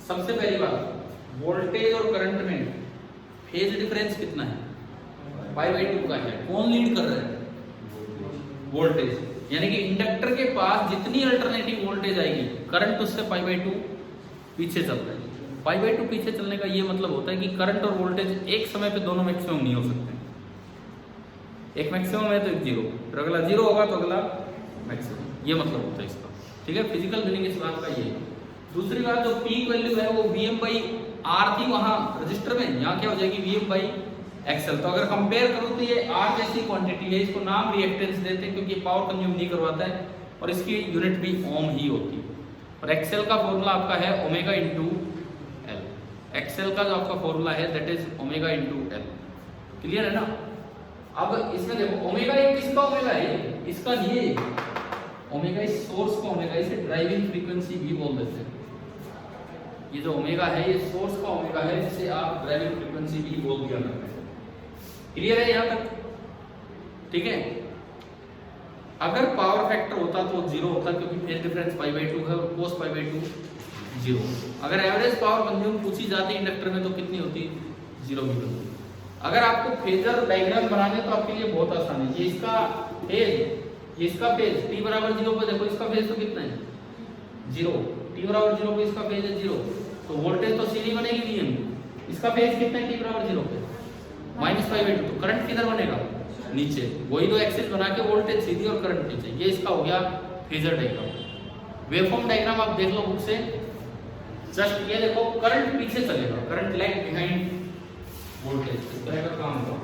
सबसे पहली बात, वोल्टेज और करंट में फेज डिफरेंस कितना है, पाई बाई 2 का है। कौन लीड कर रहा है, वोल्टेज, यानी कि इंडक्टर के पास जितनी अल्टरनेटिंग वोल्टेज आएगी करंट उससे पाई बाई 2 पीछे चल रहा है। पाई बाई 2 पीछे चलने का ये मतलब होता है कि करंट और वोल्टेज एक समय पे दोनों मैक्सिमम नहीं हो सकते, एक मैक्सिमम है तो एक जीरो, फिर अगला जीरो होगा तो अगला मैक्सिमम, ये मतलब होता है इसका। ठीक है, फिजिकल मीनिंग इस बात का ये है। दूसरी बात, जो पीक वैल्यू है वो Vm बाई R थी वहां रजिस्टर में, यहाँ क्या हो जाएगी Vm बाई XL। तो अगर कंपेयर करूं तो ये R जैसी क्वांटिटी है, इसको नाम रिएक्टेंस देते हैं क्योंकि पावर कंज्यूम नहीं करवाता है और इसकी यूनिट भी ओम ही होती है। और XL का फॉर्मूला आपका है ओमेगा इंटू L। XL का जो आपका फॉर्मूला है that is omega into L। Clear है ना। अब इसमें देखो, ओमेगा किसका ओमेगा है, इसका नहीं है ओमेगा, इस सोर्स का ओमेगा, इसे ड्राइविंग फ्रीक्वेंसी भी बोल देते हैं। ये जो ओमेगा है ये सोर्स का ओमेगा है, जिसे आप ड्राइविंग फ्रीक्वेंसी भी बोल दिया करते हैं। क्लियर है यहां तक, ठीक है। अगर पावर फैक्टर होता तो 0 होता, क्योंकि फेज डिफरेंस पाई बाई 2 है और कोस पाई बाई 2 0। अगर एवरेज पावर कंज्यूम पूछी जाती इंडक्टर में तो कितनी होती, 0 भी होती। अगर आपको फेजर डायग्राम बनाने तो आपके लिए बहुत आसान है। ये इसका फेज, ये इसका फेज t बराबर 0 पे देखो, इसका फेज तो कितना है 0, t बराबर 0 पे इसका फेज है 0, तो वोल्टेज तो सीधी बनेगी Vm। इसका फेज कितना है t बराबर 0 पे, माइनस पाई बाई 2, तो करंट किधर बनेगा, नीचे। वही दो एक्सिस बना के वोल्टेज सीधी और करंट नीचे। ये इसका हो गया फेजर डायग्राम। वेवफॉर्म डायग्राम आप देख लो बुक से, जस्ट ये देखो, करंट पीछे चलेगा, करंट लैग बिहाइंड वोल्टेज, इस तरह का काम होगा।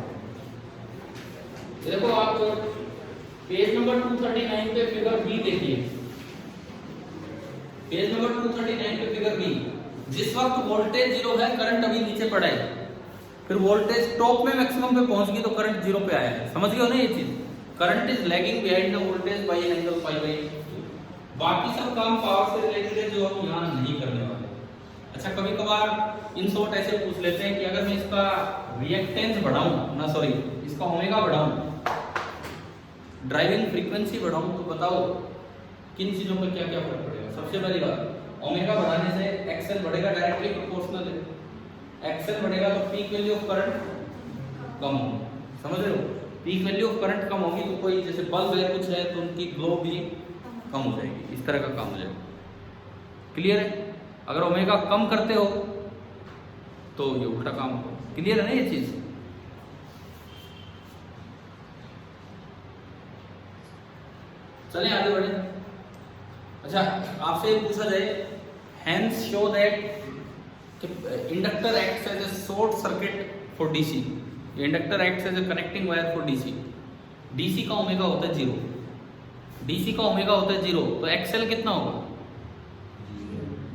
देखो आप पेज नंबर 239 पे फिगर बी देखिए, पेज नंबर 239 पे फिगर बी। जिस वक्त वोल्टेज 0 है, करंट अभी नीचे पड़ा है, फिर वोल्टेज टॉप में मैक्सिमम पे पहुंच गई तो करंट 0 पे आया है। समझ गए हो ना ये चीज, current is lagging behind the voltage bye an angle pi by 2। बाकी सब काम पावर से रिलेटेड है जो हम यहां नहीं करने वाले। अच्छा, कभी कभार इन शॉर्ट ऐसे पूछ लेते हैं कि अगर मैं इसका रिएक्टेंस बढ़ाऊं ना, सॉरी इसका ओमेगा बढ़ाऊं, ड्राइविंग फ्रीक्वेंसी बढ़ाऊं, तो बताओ किन चीजों पर क्या क्या फर्क पड़ेगा। सबसे पहली बात, ओमेगा बढ़ाने से एक्सएल बढ़ेगा, डायरेक्टली प्रोपोर्शनल है। एक्सएल बढ़ेगा तो पीक वैल्यू ऑफ करंट कम होगी, समझ रहे हो। पीक वैल्यू ऑफ करंट कम होगी तो कोई जैसे बल्ब है कुछ है तो उनकी ग्लो भी कम हो जाएगी, इस तरह का काम हो जाएगा। क्लियर है। अगर ओमेगा कम करते हो तो ये उल्टा काम होगा। क्लियर है ना ये चीज? चलिए आगे बढ़े। अच्छा, आपसे पूछा जाए, hence show that inductor acts as a short circuit for DC, inductor acts as a connecting wire for DC. DC का ओमेगा होता है 0, डीसी का ओमेगा होता है 0, तो एक्सएल कितना होगा?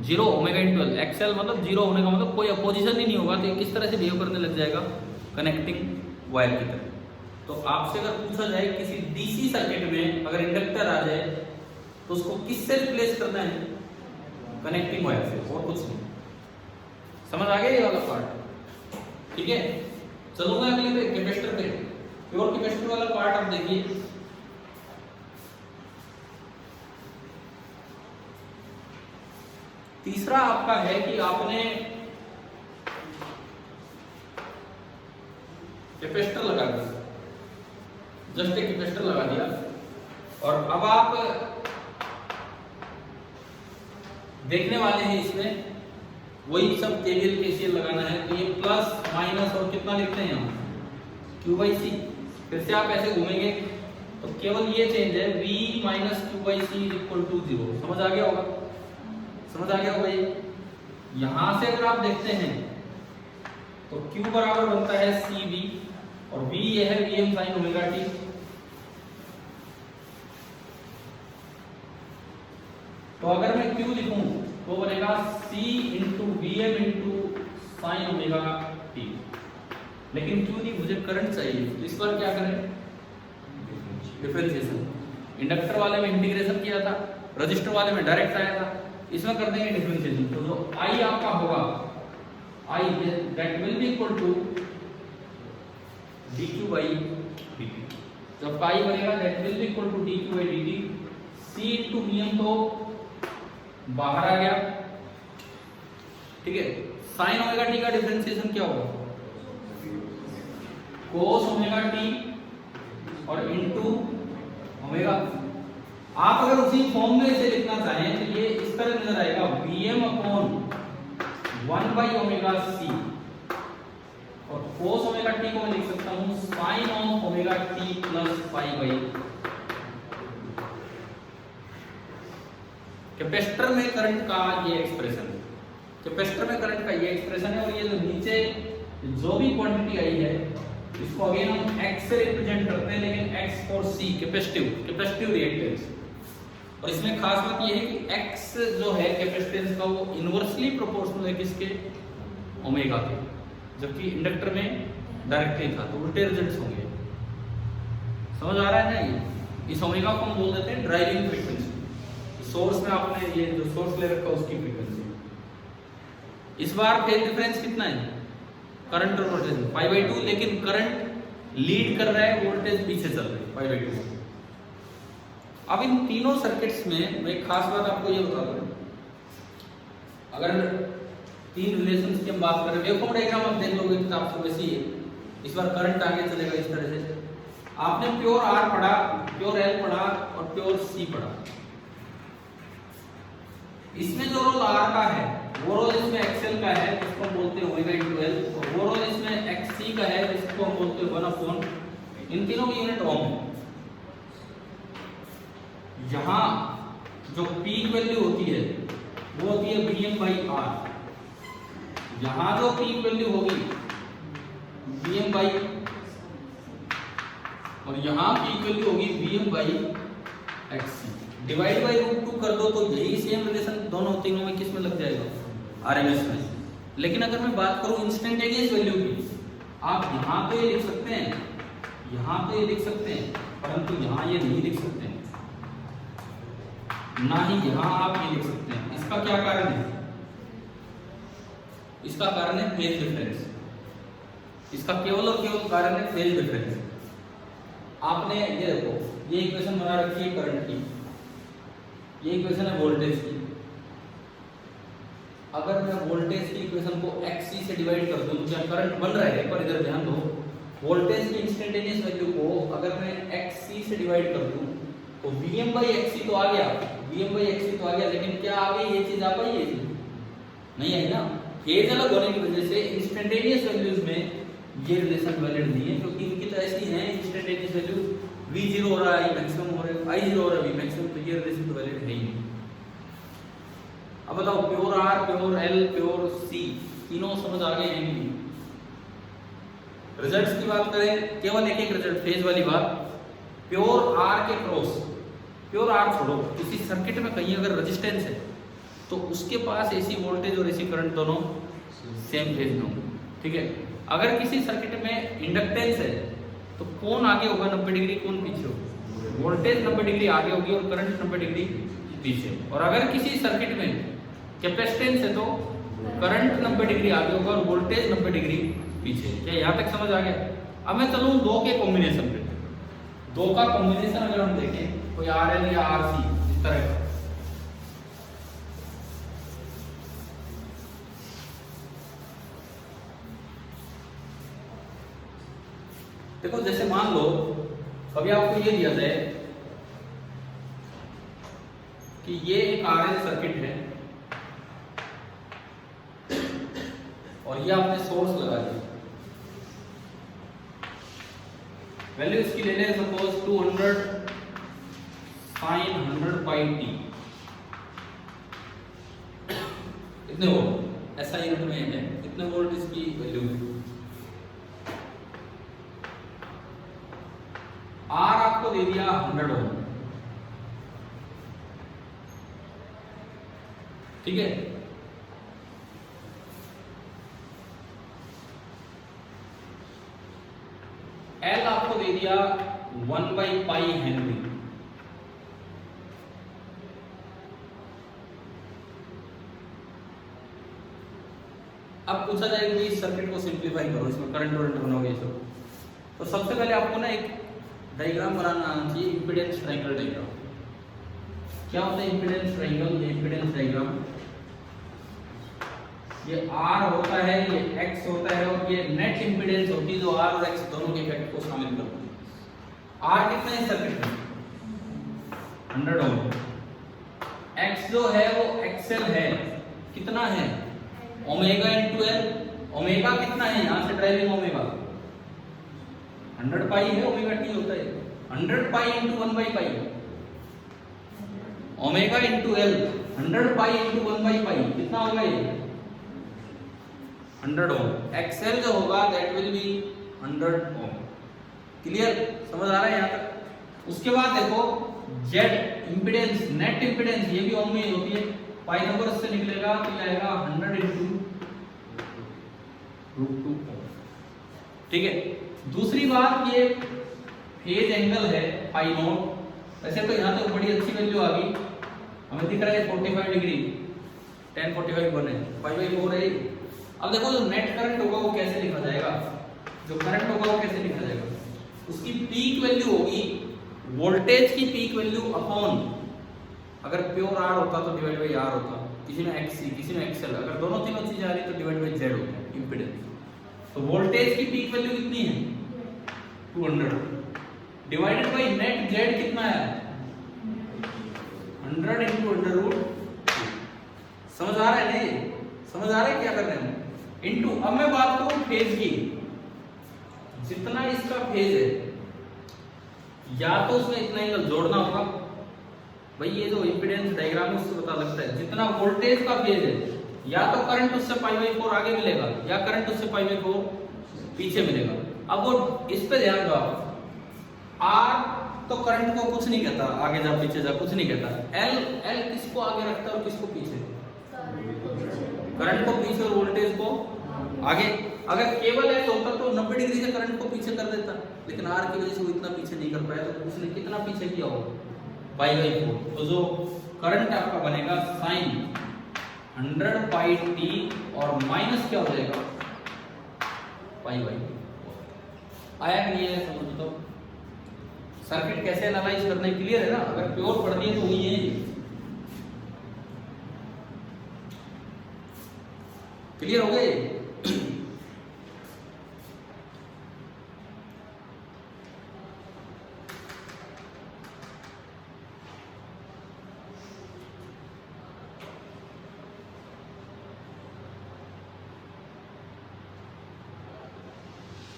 0 ओमेगा इंटू एल। एक्सएल मतलब 0 होने का मतलब कोई अपोजिशन ही नहीं होगा, तो ये किस तरह से बिहेव करने लग जाएगा? कनेक्टिंग वायर की तरह। तो आपसे अगर पूछा जाए किसी डीसी सर्किट में अगर इंडक्टर आ जाए तो उसको किससे रिप्लेस करना है? कनेक्टिंग वायर से, और कुछ नहीं। समझ आ गया ये वाला पार्ट? ठीक है, चलूंगा अगले पे, कैपेसिटर पे। प्योर कैपेसिटर वाला पार्ट आप देखिए। तीसरा आपका है कि आपने कैपेसिटर लगा दिया, जस्ट एक कैपेसिटर लगा दिया, और अब आप देखने वाले हैं इसमें वही सब केवीएल केसीएल लगाना है। तो ये प्लस माइनस और कितना लिखते हैं हम? Q बाई सी। फिर से आप ऐसे घूमेंगे तो केवल ये चेंज है, V minus Q by C is equal to 0। समझ आ गया होगा? समझ आ गया होगा ये? यहां से अगर आप देखते हैं तो Q बराबर बनता है CV, और V ये है Vm sin ओमेगा t। तो अगर मैं Q लिखूं तो बनेगा C into Vm into sine omega t। लेकिन Q नहीं, मुझे करंट चाहिए, तो इस पर क्या करें? डिफरेंशिएशन। इंडक्टर वाले में इंटीग्रेशन किया था, रजिस्टर वाले में डायरेक्ट आया था, इसमें कर देंगे डिफरेंशिएशन। तो जो I आपका होगा, I that will be equal to dq by dt। जब I बनेगा that will be equal to dq by dt। C into Vm तो बाहर आ गया, ठीक है। साइन ओमेगा टी का डिफरेंशिएशन क्या होगा? कोस ओमेगा टी और इनटू ओमेगा। आप अगर उसी फॉर्म में इसे लिखना चाहें तो ये इस तरह नजर आएगा, Vm upon 1 by omega C, और कोस ओमेगा टी को मैं लिख सकता हूं sine of omega T plus pi by. Capacitor में करंट का ये एक्सप्रेशन है, कैपेसिटर में करंट का ये एक्सप्रेशन है, और ये जो नीचे जो भी क्वांटिटी आई है इसको अगेन हम x से रिप्रेजेंट करते हैं, लेकिन x for c, capacitive reactance. और इसमें खास बात ये है कि x जो है कैपेसिटेंस का वो इनवर्सली प्रोपोर्शनल है किसके? ओमेगा के, जबकि इंडक्टर में डायरेक्टली था, तो उल्टे रिजल्ट्स होंगे। समझ आ रहा है ना? ये इस ओमेगा को हम बोल देते हैं ड्राइविंग फ्रीक्वेंसी। सोर्स में आपने ये जो सोर्स ले रखा उसकी फ्रीक्वेंसी। इस बार फेज डिफरेंस कितना है? करंट और वोल्टेज पाई बाई 2, लेकिन करंट लीड कर रहा है, वोल्टेज पीछे चल रहा है पाई बाई 2। अब इन तीनों सर्किट्स में मैं एक खास बात आपको ये बता दूं, अगर तीन रिलेशंस की हम बात करें, वेवफॉर्म डायग्राम आप देख लोगे किताब से वैसी है। इस बार करंट आगे चलेगा इस तरह से। आपने प्योर R पढ़ा, प्योर L पढ़ा और प्योर C पढ़ा। इसमें जो रोल R का है वो रोल इसमें XL का है, जिसको हम बोलते हैं ओमेगा इनटू L, और वो रोल इसमें XC का है, जिसको हम बोलते हैं 1 अपॉन, इन तीनों की यूनिट ओम है। यहाँ जो पीक वैल्यू होती है वो होती है Vm बाई R। यहाँ जो पीक वैल्यू होगी Vm बाई, और यहाँ पीक वैल्यू होगी Vm by XC। Divide by root 2 कर दो तो यही सेम रिलेशन दोनों तीनों में किस में लग जाएगा? आरएमएस में। लेकिन अगर मैं बात करूं इंस्टेंटेनियस वैल्यू की, आप यहाँ तो ये लिख सकते हैं, यहाँ तो ये लिख सकते हैं, परंतु यहाँ ये नहीं लिख सकते हैं, ना ही यहाँ आप ये लिख सकते हैं। इसका क्या कारण है? इसका कारण है फेज डिफरेंस। इसका केवल और केवल कारण है फेज डिफरेंस। आपने ये देखो, ये इक्वेशन बना रखी है करंट की, ये इक्वेशन है वोल्टेज की। अगर मैं वोल्टेज की इक्वेशन को XC से डिवाइड कर दूं तो क्या करंट बन रहा है? पर इधर ध्यान दो, वोल्टेज की इंस्टेंटेनियस वैल्यू को अगर मैं XC से डिवाइड कर दूं तो Vm बाई XC तो आ गया, Vm बाई XC तो आ गया, लेकिन क्या आ गई ये चीज? आ गई ये चीज नहीं आई ना। फेज अलग होने की वजह से इंस्टेंटेनियस वैल्यूज में ये रिलेशन वैलिड नहीं है, क्योंकि इनकी तो ऐसी है इंस्टेंटेनियस वैल्यू v0 हो रहा है i मैक्सिमम हो रहा है, i0 हो रहा है v मैक्सिमम, तो ये रिलेशन तो वैलिड है ही नहीं। अब बताओ pure r, pure l, pure c तीनों समझ आ गए हैं कि नहीं? रिजल्ट्स की बात करें, केवल एक एक रिजल्ट फेज वाली बात। प्योर r के क्रॉस, प्योर r छोड़ो, किसी सर्किट में कहीं अगर रेजिस्टेंस है तो उसके पास एसी वोल्टेज और एसी करंट दोनों सेम फेज में होंगे, ठीक है। अगर किसी सर्किट में इंडक्टेंस है तो कौन आगे होगा 90 डिग्री, कौन पीछे होगा? वोल्टेज 90 डिग्री आगे होगी और करंट 90 डिग्री पीछे। और अगर किसी सर्किट में कैपेसिटेंस है तो करंट 90 डिग्री आगे होगा और वोल्टेज 90 डिग्री पीछे। क्या यहाँ तक समझ आ गया? अब मैं चलूँ दो के कॉम्बिनेशन पे। दो का कॉम्बिनेशन अगर हम देखें कोई RL या RC इस तरह का, देखो जैसे मान लो अभी आपको ये दिया जाए कि ये एक RL सर्किट है और ये आपने सोर्स लगा दिया, वैल्यू इसकी ले लें सपोज 200 sin 100 pi t, इतने वोल्ट, ऐसा यूनिट में है, इतने वोल्ट इसकी वैल्यू है। R आपको दे दिया 100 ओम, ठीक है। L आपको दे दिया 1/π हेनरी। अब पूछा जाएगा कि इस सर्किट को सिंप्लीफाई करो, इसमें करंट वरंट बनाओगे सब, तो सबसे पहले आपको ना एक डायग्राम बनाना आना चाहिए, इंपीडेंस ट्रायंगल डायग्राम। क्या होता है इंपीडेंस ट्रायंगल? ये इंपीडेंस डायग्राम, ये R होता है, ये X होता है और ये नेट इंपीडेंस होती है जो R और X दोनों के इफेक्ट को शामिल करती है। R कितना है सर्किट में? 100 ओम। X जो है वो XL है, कितना है? Omega into L। ओमेगा कितना है यहाँ से ड्राइविंग ओमेगा? 100 पाई है, ओमेगा टी होता है 100 pi into 1/π, omega into L 100 pi into 1/π कितना होगा ये? 100 ओम। XL जो होगा that will be 100 ohm. Clear? समझ आ रहा है यहाँ तक? उसके बाद देखो Z इंपीडेंस, नेट इंपीडेंस, ये भी ओम में ही होती है, पाइथागोरस से निकलेगा तो ये आएगा 100 इंटू √2 ओम, ठीक है। दूसरी बात, ये फेज एंगल है पाई नॉट। वैसे तो यहाँ तक बड़ी अच्छी वैल्यू आ गई, हमें दिख रहा है 45 डिग्री, 1045 बने, π/4 है। अब देखो जो नेट करंट होगा वो कैसे लिखा जाएगा? जो करंट होगा वो कैसे लिखा जाएगा? उसकी पीक वैल्यू होगी, वोल्टेज की पीक वैल्यू अपॉन, अगर प्योर R होता तो डिवाइड बाई R होता, किसी में XC किसी में XL, अगर दोनों तीनों चीजें आ रही तो डिवाइड बाई Z होता है इंपीडेंस। तो वोल्टेज की पीक वैल्यू कितनी है? 200 डिवाइडेड बाई नेट Z कितना है? 100 इंटू √2। समझ आ रहा है नहीं? समझ आ रहा है क्या कर रहे हैं? इंटू, अब मैं बात करूं फेज की, जितना इसका फेज है या तो उसमें इतना एंगल जोड़ना होगा, भाई ये जो इंपीडेंस डायग्राम है उससे पता लगता है, जितना वोल्टेज का फेज है या तो करंट उससे π/4 आगे मिलेगा या करंट उससे π/4 पीछे मिलेगा। अब वो इस पे ध्यान दो आप, R तो करंट को कुछ नहीं कहता, आगे जा पीछे जा कुछ नहीं कहता। L किसको आगे रखता है और किसको पीछे? करंट को पीछे और वोल्टेज को आगे। अगर केवल L होता तो 90 डिग्री से करंट को पीछे कर देता, लेकिन R की वजह से वो इतना पीछे नहीं कर पाया, तो उसने कितना पीछे किया होगा? π/4। तो जो करंट आपका बनेगा sin 100 पाई t और माइनस क्या हो जाएगा? π/4। आया कि नहीं है? समझ तो सर्किट कैसे एनालाइज करना है, क्लियर है ना? अगर प्योर पढ़नी है तो वही है, क्लियर हो गए?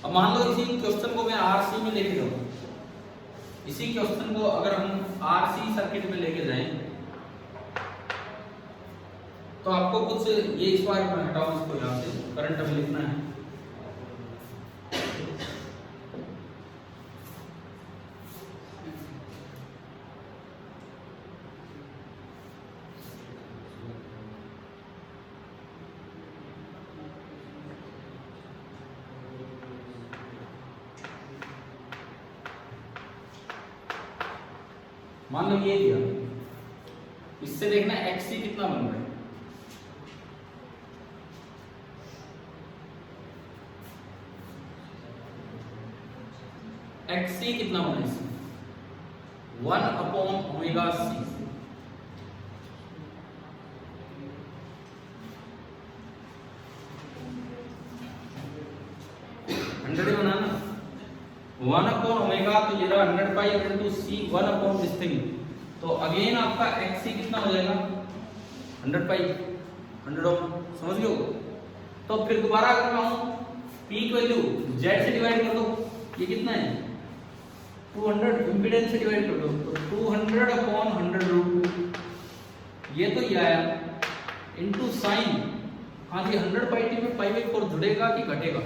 अब मान लो इसी क्वेश्चन को मैं आरसी में लेके जाऊं, इसी क्वेश्चन को अगर हम आरसी सर्किट में लेके जाएं तो आपको कुछ ये इस बार मैं हटाऊं इसको यहां से, करंट अब लिखना है। मान लो ये दिया, इससे देखना XC कितना बन रहा है। XC कितना बना इसमें 1/ωc। हंड्रेड ही बना ना, 1/ω तो ये रहा 100 पाई इनटू c 1 दिस थिंग। तो अगेन आपका XC कितना हो जाएगा 100 पाई 100 ओम, समझ लो। तो फिर दोबारा अगर मैं कहूं पीक वैल्यू Z से डिवाइड कर दो, ये कितना है 200, इंपेडेंस से डिवाइड कर दो तो 200/100√2, ये तो ये आया इनटू साइन। हाँ जी 100 पाई टी में π/4 जुड़ेगा कि घटेगा,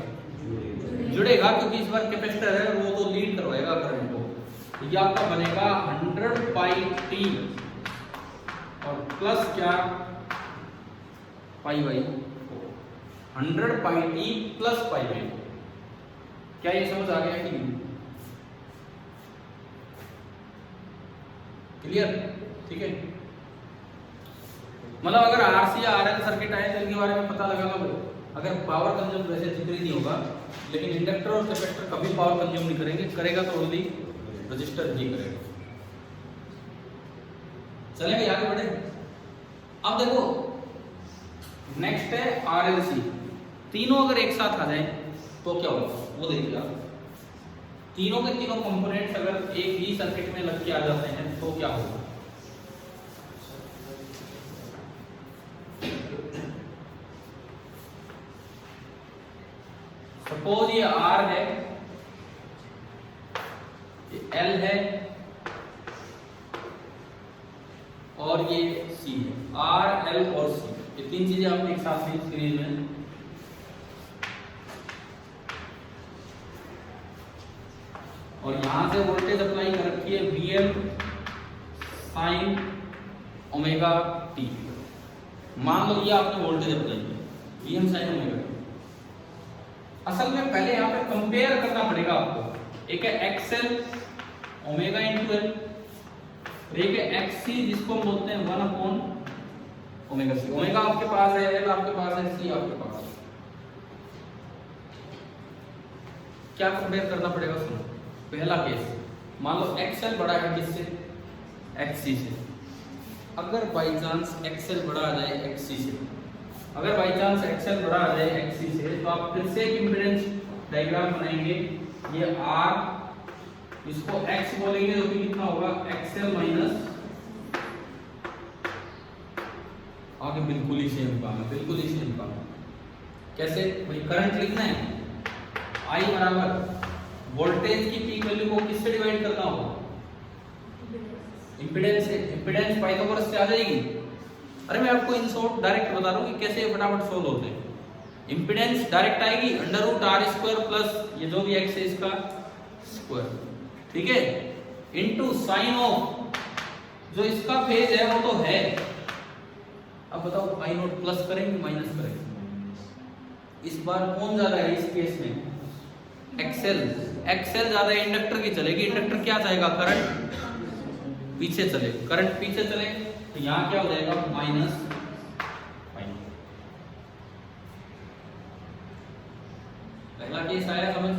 जुड़ेगा क्योंकि इस बार कैपेसिटर है वो तो लीड करवाएगा करंट को। तो ये आपका बनेगा 100 पाई टी और प्लस क्या π/4, 100 पाई टी प्लस π/4। क्या ये समझ आ गया कि नहीं? क्लियर? ठीक है। मतलब अगर आरसी या आरएल सर्किट आए तो इनके बारे में पता लगा लो। अगर पावर कंज्यूम वैसे जिक्र ही नहीं होगा, लेकिन इंडक्टर और कैपेसिटर कभी पावर कंज्यूम नहीं करेंगे, करेगा तो ओनली रजिस्टर ही करेगा। चलेंगे आगे बढ़े। अब देखो नेक्स्ट है आरएलसी। तीनों अगर एक साथ आ जाए तो क्या होगा वो देखिएगा। तीनों के तीनों कंपोनेंट्स अगर एक ही सर्किट में लग के आ जाते हैं तो क्या होगा। सपोज ये R है, ये L है और ये C है। R, L और C, ये तीन चीजें आपने एक साथ ली सीरीज में। और यहां से वोल्टेज अप्लाई कर रखी है Vm sin ओमेगा t। मान लो ये आपने वोल्टेज अप्लाई किया Vm sin ओमेगा t। असल में पहले यहाँ पे कंपेयर करना पड़ेगा आपको। एक है XL ओमेगा इंटू L, एक है XC जिसको हम बोलते हैं 1/ωc। ओमेगा आपके पास है, L आपके पास है, C आपके पास है। क्या कंपेयर करना पड़ेगा सुनो। पहला केस मान लो XL बड़ा है किससे, XC से। अगर बाई चांस XL बड़ा आ जाए XC से, अगर बाई चांस XL बड़ा आ जाए XC से, तो आप फिर से एक इम्पीडेंस डायग्राम बनाएंगे। ये R, इसको X बोलेंगे तो भी कितना होगा XL माइनस, आगे बिल्कुल ही सेम काम है, बिल्कुल ही सेम काम। कैसे भाई, करंट लिखना है I बराबर वोल्टेज की पीक वैल्यू को किससे डिवाइड करना होगा, इंपेडेंस से। इंपेडेंस पाइथागोरस से आ जाएगी। अरे मैं आपको इन शॉर्ट डायरेक्ट बता रहा हूं कि कैसे फटाफट सोल्व होते हैं। इंपेडेंस डायरेक्ट आएगी √r² प्लस ये जो भी x है इसका स्क्वायर, ठीक है, इनटू साइन ऑफ जो इसका फेज है वो तो है। अब बताओ I0 प्लस करेंगे माइनस करेंगे। इस बार कौन ज्यादा है इस केस में, XL। XL ज्यादा इंडक्टर की चलेगी। इंडक्टर क्या चाहेगा, करंट पीछे चले, करंट पीछे चले तो यहां क्या हो जाएगा माइनस। पहला केस आया समझ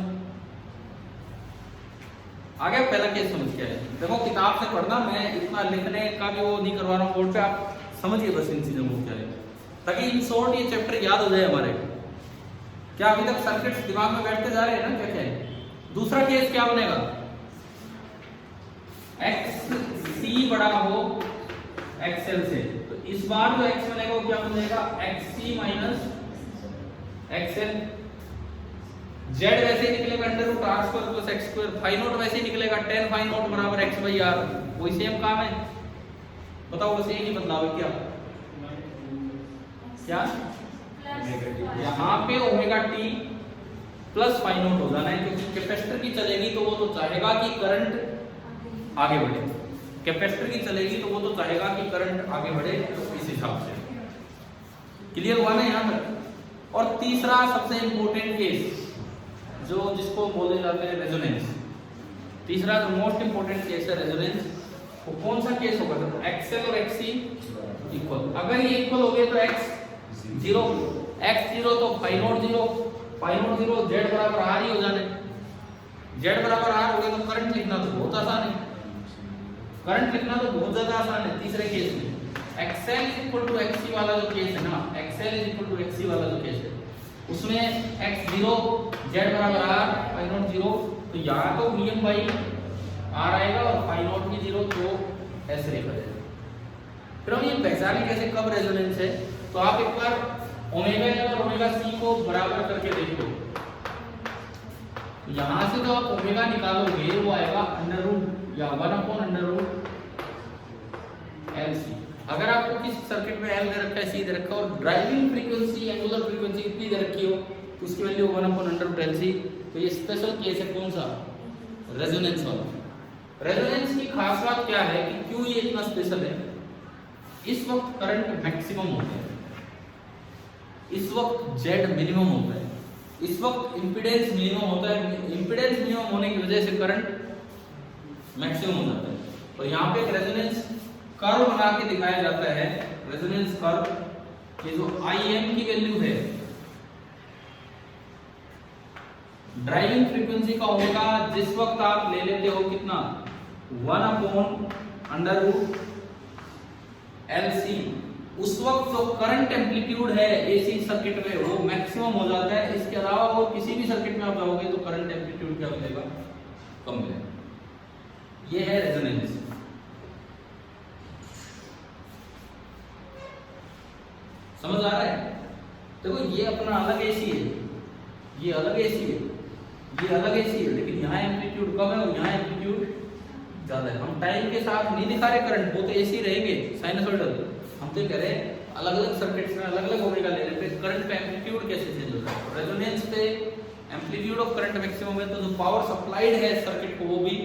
आ गया। पहला केस समझ के आया। देखो किताब से पढ़ना, मैं इतना लिखने का भी वो नहीं करवा रहा हूँ बोर्ड पे, आप समझिए बस इन चीजों को क्या है, ताकि इन शॉर्ट ये चैप्टर याद हो जाए हमारे। क्या अभी तक सर्किट्स दिमाग में बैठते जा रहे हैं ना, क्या क्या है। दूसरा केस क्या बनेगा, XC बड़ा हो XL से, तो इस बार जो X बनेगा वो क्या बन जाएगा XC माइनस XL। z वैसे ही निकलेगा under root R square plus X square, phi naught वैसे ही निकलेगा tan फाई नोट बराबर x बाई आर, वही सेम काम है। बताओ बस एक ही बदलाव है क्या क्या यहाँ पे omega T plus phi naught हो जाना है, क्योंकि कैपेसिटर की चलेगी तो वो तो चाहेगा कि करंट आगे बढ़े, कैपेसिटर की चलेगी तो वो तो चाहेगा कि करंट आगे बढ़े, तो इस हिसाब से क्लियर हुआ ना यहाँ तक। और तीसरा सबसे इंपॉर्टेंट केस जो जिसको बोले जाते हैं रेजोनेंस, तीसरा जो मोस्ट इंपॉर्टेंट केस है रेजोनेंस, वो कौन सा केस होगा? तो एक्सएल और एक्ससी इक्वल, अगर ये इक्वल हो गए तो एक्स जीरो, एक्स जीरो तो phi naught zero, phi naught zero, Z बराबर आर ही हो जाने, जेड बराबर आर हो गया तो करंट लिखना तो बहुत आसान है, करंट लिखना तो बहुत ज्यादा आसान है। तीसरे केस में XL is equal to XC वाला जो केस है ना, XL is equal to XC वाला जो केस है, उसमें एक्स जीरो, जेड बराबर आर, फाई नोट जीरो, तो यहाँ तो वीएम बाई आर आएगा और फाई नोट भी जीरो, तो ऐसे लिखा जाएगा। फिर हम ये पहचाने कैसे कब रेजोनेंस है, तो आप एक बार ओमेगा एल और ओमेगा सी को बराबर करके देख लो, यहां से जो आप ओमेगा निकालोगे वो आएगा अंडर रूट या 1/√LC। अगर आपको किसी सर्किट में एल दे रखा है, सी दे रखा है और ड्राइविंग फ्रीक्वेंसी, एंगुलर फ्रीक्वेंसी इतनी दे रखी हो तो उसकी वैल्यू 1/√LC, तो ये स्पेशल केस है कौन सा? रेजोनेंस वाला। रेजोनेंस की खास बात क्या है कि क्यों ये इतना स्पेशल है? इस वक्त करंट मैक्सिमम होता है, इस वक्त जेड मिनिमम होता है, इस वक्त इंपीडेंस मिनिमम होता है, इंपीडेंस मिनिमम होने की वजह से करंट मैक्सिमम हो जाता है। और यहाँ पे एक रेजोनेंस कर्व बना के दिखाया जाता है, रेजोनेंस कर्व, ये जो IM की वैल्यू है, ड्राइविंग फ्रीक्वेंसी का ओमेगा जिस वक्त आप ले लेते हो कितना 1/√LC, उस वक्त जो करंट एम्पलीट्यूड है AC सर्किट में वो मैक्सिमम हो जाता है। इसके अलावा वो किसी भी सर्किट में आप जाओगे तो करंट एम्पलीट्यूड क्या मिलेगा? कम मिलेगा। ये है रेजोनेंस। समझ आ रहा है? देखो ये अपना अलग AC है, ये अलग AC है, ये अलग AC है, लेकिन यहाँ एम्पलीट्यूड कम है और यहाँ एम्पलीट्यूड ज्यादा है। हम टाइम के साथ नहीं दिखा रहे करंट, वो तो AC रहेंगे साइनसॉइडल, हम तो कह रहे हैं अलग अलग सर्किट्स में अलग अलग ओमेगा ले रहे हैं, करंट का एम्पलीट्यूड कैसे चेंज होता है। रेजोनेंस पे एम्पलीट्यूड ऑफ करंट मैक्सिमम है, तो जो पावर सप्लाइड है सर्किट को वो भी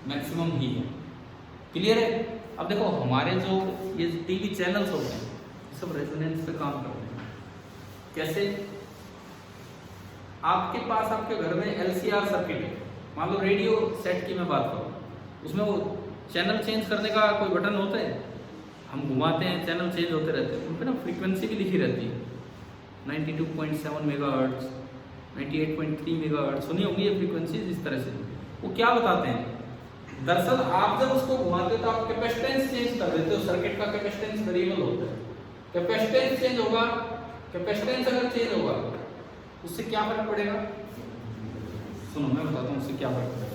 मैक्सिमम ही है। क्लियर है? अब देखो हमारे जो ये टीवी चैनल्स होते हैं सब रेजोनेंस पे काम करते हैं। कैसे? आपके पास आपके घर में LCR सर्किट है, मान लो रेडियो सेट की मैं बात करूँ, उसमें वो चैनल चेंज करने का कोई बटन होता है, हम घुमाते हैं चैनल चेंज होते रहते हैं, उन पर ना फ्रीक्वेंसी भी लिखी रहती है 92.7 मेगाहर्ट्ज, 98.3 मेगाहर्ट्ज, सुनी होंगी ये फ्रीक्वेंसी। इस तरह से वो क्या बताते हैं, दरअसल आप जब उसको घुमाते हो तो आप कैपेसिटेंस चेंज कर देते हो, सर्किट का कैपेसिटेंस वेरिएबल होता है, कैपेसिटेंस चेंज होगा, कैपेसिटेंस अगर चेंज होगा उससे क्या फर्क पड़ेगा? सुनो मैं बताता हूँ उससे क्या फर्क पड़ेगा।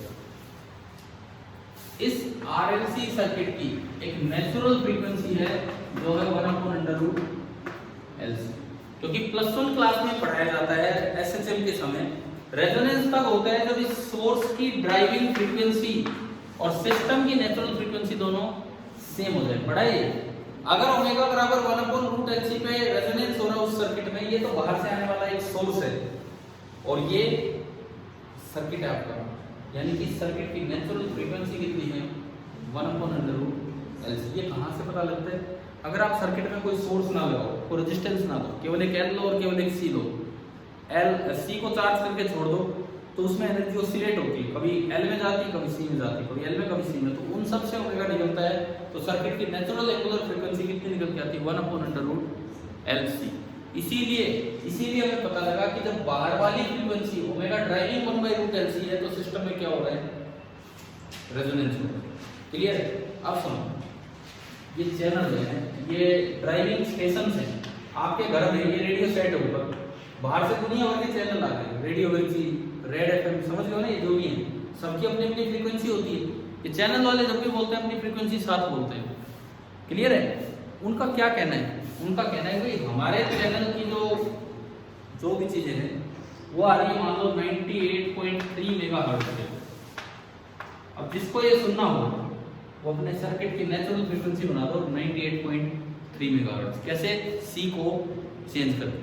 इस RLC सर्किट की एक नेचुरल फ्रीक्वेंसी है जो है 1/√LC, क्योंकि +1 क्लास में पढ़ाया जाता है SHM के समय। रेजोनेंस तब होता है जब इस सोर्स की ड्राइविंग फ्रीक्वेंसी और सिस्टम की नेचुरल फ्रीक्वेंसी दोनों सेम हो जाए। पढ़ाइए, अगर ओमेगा बराबर 1/√LC पे रेजोनेंस हो रहा है उस सर्किट में, ये तो बाहर से आने वाला एक सोर्स है और ये सर्किट है आपका, यानी कि सर्किट की नेचुरल फ्रीक्वेंसी कितनी है? 1/√LC। ये कहाँ से पता लगता है? अगर आप सर्किट में कोई सोर्स ना लगाओ, कोई रेजिस्टेंस ना दो, केवल एक L लो और केवल एक C लो, C को चार्ज करके छोड़ दो तो उसमें एनर्जी ऑसिलेट होती है, कभी L में जाती है, कभी C में जाती है, कभी L में कभी C में, तो उन सब से ओमेगा निकलता है, तो सर्किट की नेचुरल एंगुलर फ्रीक्वेंसी कितनी निकल के आती है? 1/√LC। इसीलिए हमें पता लगा कि जब बाहर वाली फ्रीक्वेंसी ओमेगा ड्राइविंग 1/√LC है तो सिस्टम में क्या हो रहा है? रेजोनेंस हो रहा है। क्लियर है? अब सुनो, ये चैनल है, ये ड्राइविंग स्टेशन है आपके घर में, ये रेडियो सेट है ऊपर, बाहर से दुनिया भर के चैनल आ गए, रेडियो मिर्ची, रेड FM, समझ लो ना, ये जो भी है सबकी अपनी अपनी फ्रीक्वेंसी होती है। ये चैनल वाले जब भी बोलते हैं अपनी फ्रीक्वेंसी साथ बोलते हैं। क्लियर है? उनका क्या कहना है? उनका कहना है कि हमारे चैनल की जो भी चीजें हैं वो आ रही है मान लो 98.3 मेगाहर्ट्ज पे। अब जिसको ये सुनना हो वो अपने सर्किट की नेचुरल फ्रीक्वेंसी बना दो 98.3 मेगाहर्ट्ज। कैसे? सी को चेंज करके।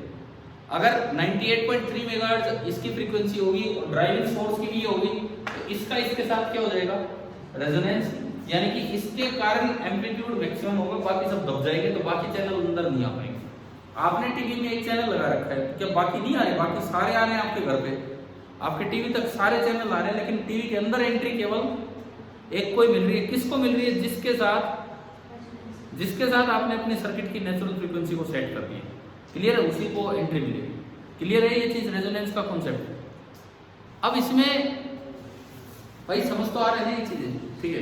अगर 98.3 मेगाहर्ट्ज इसकी फ्रीक्वेंसी होगी और ड्राइविंग फोर्स की भी होगी तो इसका इसके साथ क्या हो जाएगा? रेजोनेंस, यानी कि इसके कारण एम्पलीट्यूड मैक्सिमम होगा, बाकी सब दब जाएंगे, तो बाकी चैनल अंदर नहीं आ पाएंगे। आपने टीवी में एक चैनल लगा रखा है, क्या बाकी नहीं आ रहे? बाकी सारे आ रहे हैं आपके घर पे, आपके टीवी तक सारे चैनल आ रहे हैं, लेकिन टीवी के अंदर एंट्री केवल एक को ही मिल रही है। किसको मिल रही है? जिसके साथ आपने अपने सर्किट की नेचुरल फ्रीक्वेंसी को सेट कर दिया। क्लियर है? उसी को एंट्री मिलेगी। क्लियर है ये चीज, रेजोनेंस का कॉन्सेप्ट। अब इसमें भाई समझ तो आ रहे हैं ये चीजें, ठीक है।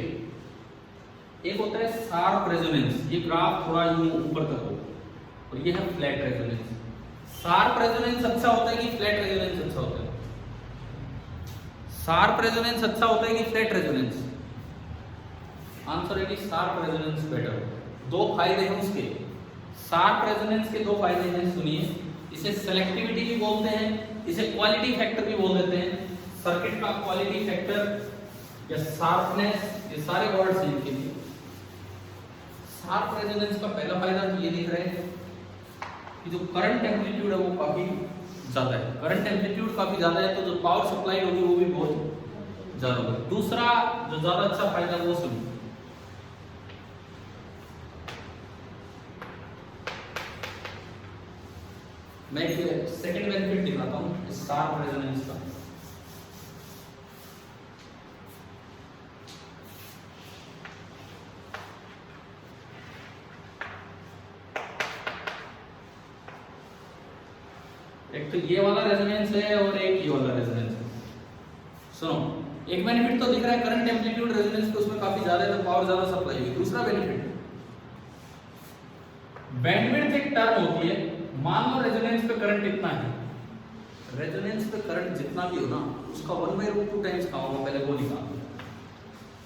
एक होता है शार्प रेजोनेंस, ये ग्राफ थोड़ा यूं ऊपर तक हो, और ये है फ्लैट रेजोनेंस। शार्प रेजोनेंस अच्छा होता है कि फ्लैट रेजोनेंस अच्छा होता है? शार्प रेजोनेंस अच्छा होता है कि फ्लैट रेजोनेंस? आंसर है कि शार्प रेजोनेंस बेटर। दो फायदे हैं उसके। शार्प रेजोनेंस के दो फायदे हैं, सुनिए। इसे सेलेक्टिविटी भी बोलते हैं, इसे क्वालिटी फैक्टर भी बोल देते हैं। सर्किट का क्वालिटी फैक्टर या शार्पनेस, ये सारे वर्ड्स हैं इनके लिए। शार्प रेजोनेंस का पहला फायदा तो ये दिख रहा है कि जो करंट एम्पलीट्यूड है वो काफी ज्यादा है। करंट एम्पलीट्यूड काफी ज्यादा है तो जो पावर सप्लाई होगी वो भी बहुत ज्यादा होगी। दूसरा जो ज्यादा अच्छा फायदा वो सुनिए। मैं एक सेकंड बेनिफिट दिखाता हूं इस शार्प रेजोनेंस का। एक तो ये वाला रेजोनेंस है और एक ये वाला रेजोनेंस है। सुनो, एक बेनिफिट तो दिख रहा है करंट एम्पलीट्यूड रेजोनेंस को उसमें काफी ज्यादा है तो पावर ज्यादा सप्लाई होगी। दूसरा बेनिफिट बैंडविड्थ एक टर्म होती है। मान लो रेजोनेंस पे करंट इतना है, रेजोनेंस पे करंट जितना भी हो ना उसका 1/√2 टाइम्स का होगा। पहले वो निकालो।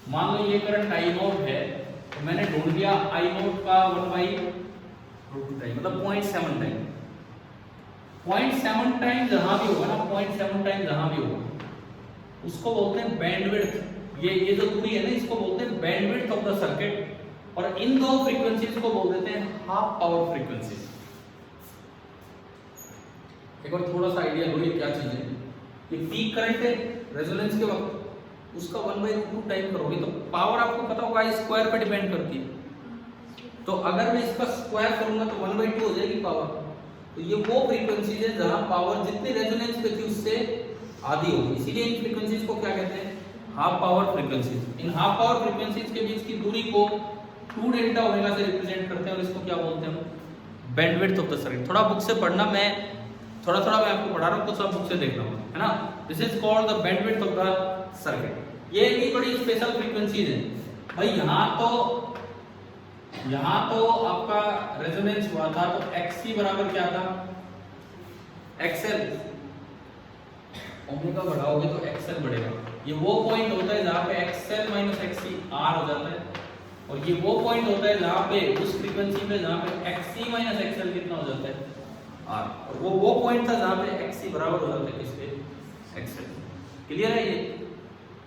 मान लो ये करंट I0 है तो मैंने ढूंढ लिया I0 का 1/√2 टाइम मतलब 0.7 टाइम। 0.7 टाइम जहां भी होगा ना, 0.7 टाइम जहां भी होगा उसको बोलते हैं बैंडविड्थ। ये जो दूरी है ना इसको बोलते हैं बैंडविड्थ ऑफ द सर्किट। और इन दो फ्रीक्वेंसीज को बोल देते हैं हाफ पावर फ्रीक्वेंसी। एक बार थोड़ा सा आइडिया लो ये क्या चीज है। ये पीक करंट है रेजोनेंस के वक्त, उसका 1/√2 टाइम करोगे तो पावर आपको पता होगा स्क्वायर पे डिपेंड करती है। तो अगर मैं इसका स्क्वायर करूंगा तो 1/2 हो जाएगी पावर। तो ये वो फ्रीक्वेंसीज है जहां पावर जितनी रेजोनेंस पे थी उससे आधी होगी, इसीलिए इन फ्रीक्वेंसीज को क्या कहते हैं? Half power frequencies. In half power frequencies के बीच की दूरी को 2 डेल्टा ओमेगा से रिप्रेजेंट करते हैं और इसको क्या बोलते हैं? Bandwidth of the circuit. थोड़ा बुक से पढ़ना, मैं थोड़ा मैं आपको पढ़ा रहा हूं, कुछ आप बुक से देख रहा हूं, है ना। This is called the bandwidth of the circuit. ये भी बड़ी स्पेशल फ्रीक्वेंसीज है भाई। यहां तो आपका रेजोनेंस हुआ था तो XC बराबर क्या था? XL। ओमेगा बढ़ाओगे तो XL बढ़ेगा। ये वो पॉइंट होता है जहां पे XL - XC R हो जाता है, और ये वो पॉइंट होता है जहां पे उस फ्रीक्वेंसी पे जहां पे XC - XL कितना हो जाता है? R। और वो पॉइंट था जहां पे XC बराबर हो जाता है किसके? XL। क्लियर है? ये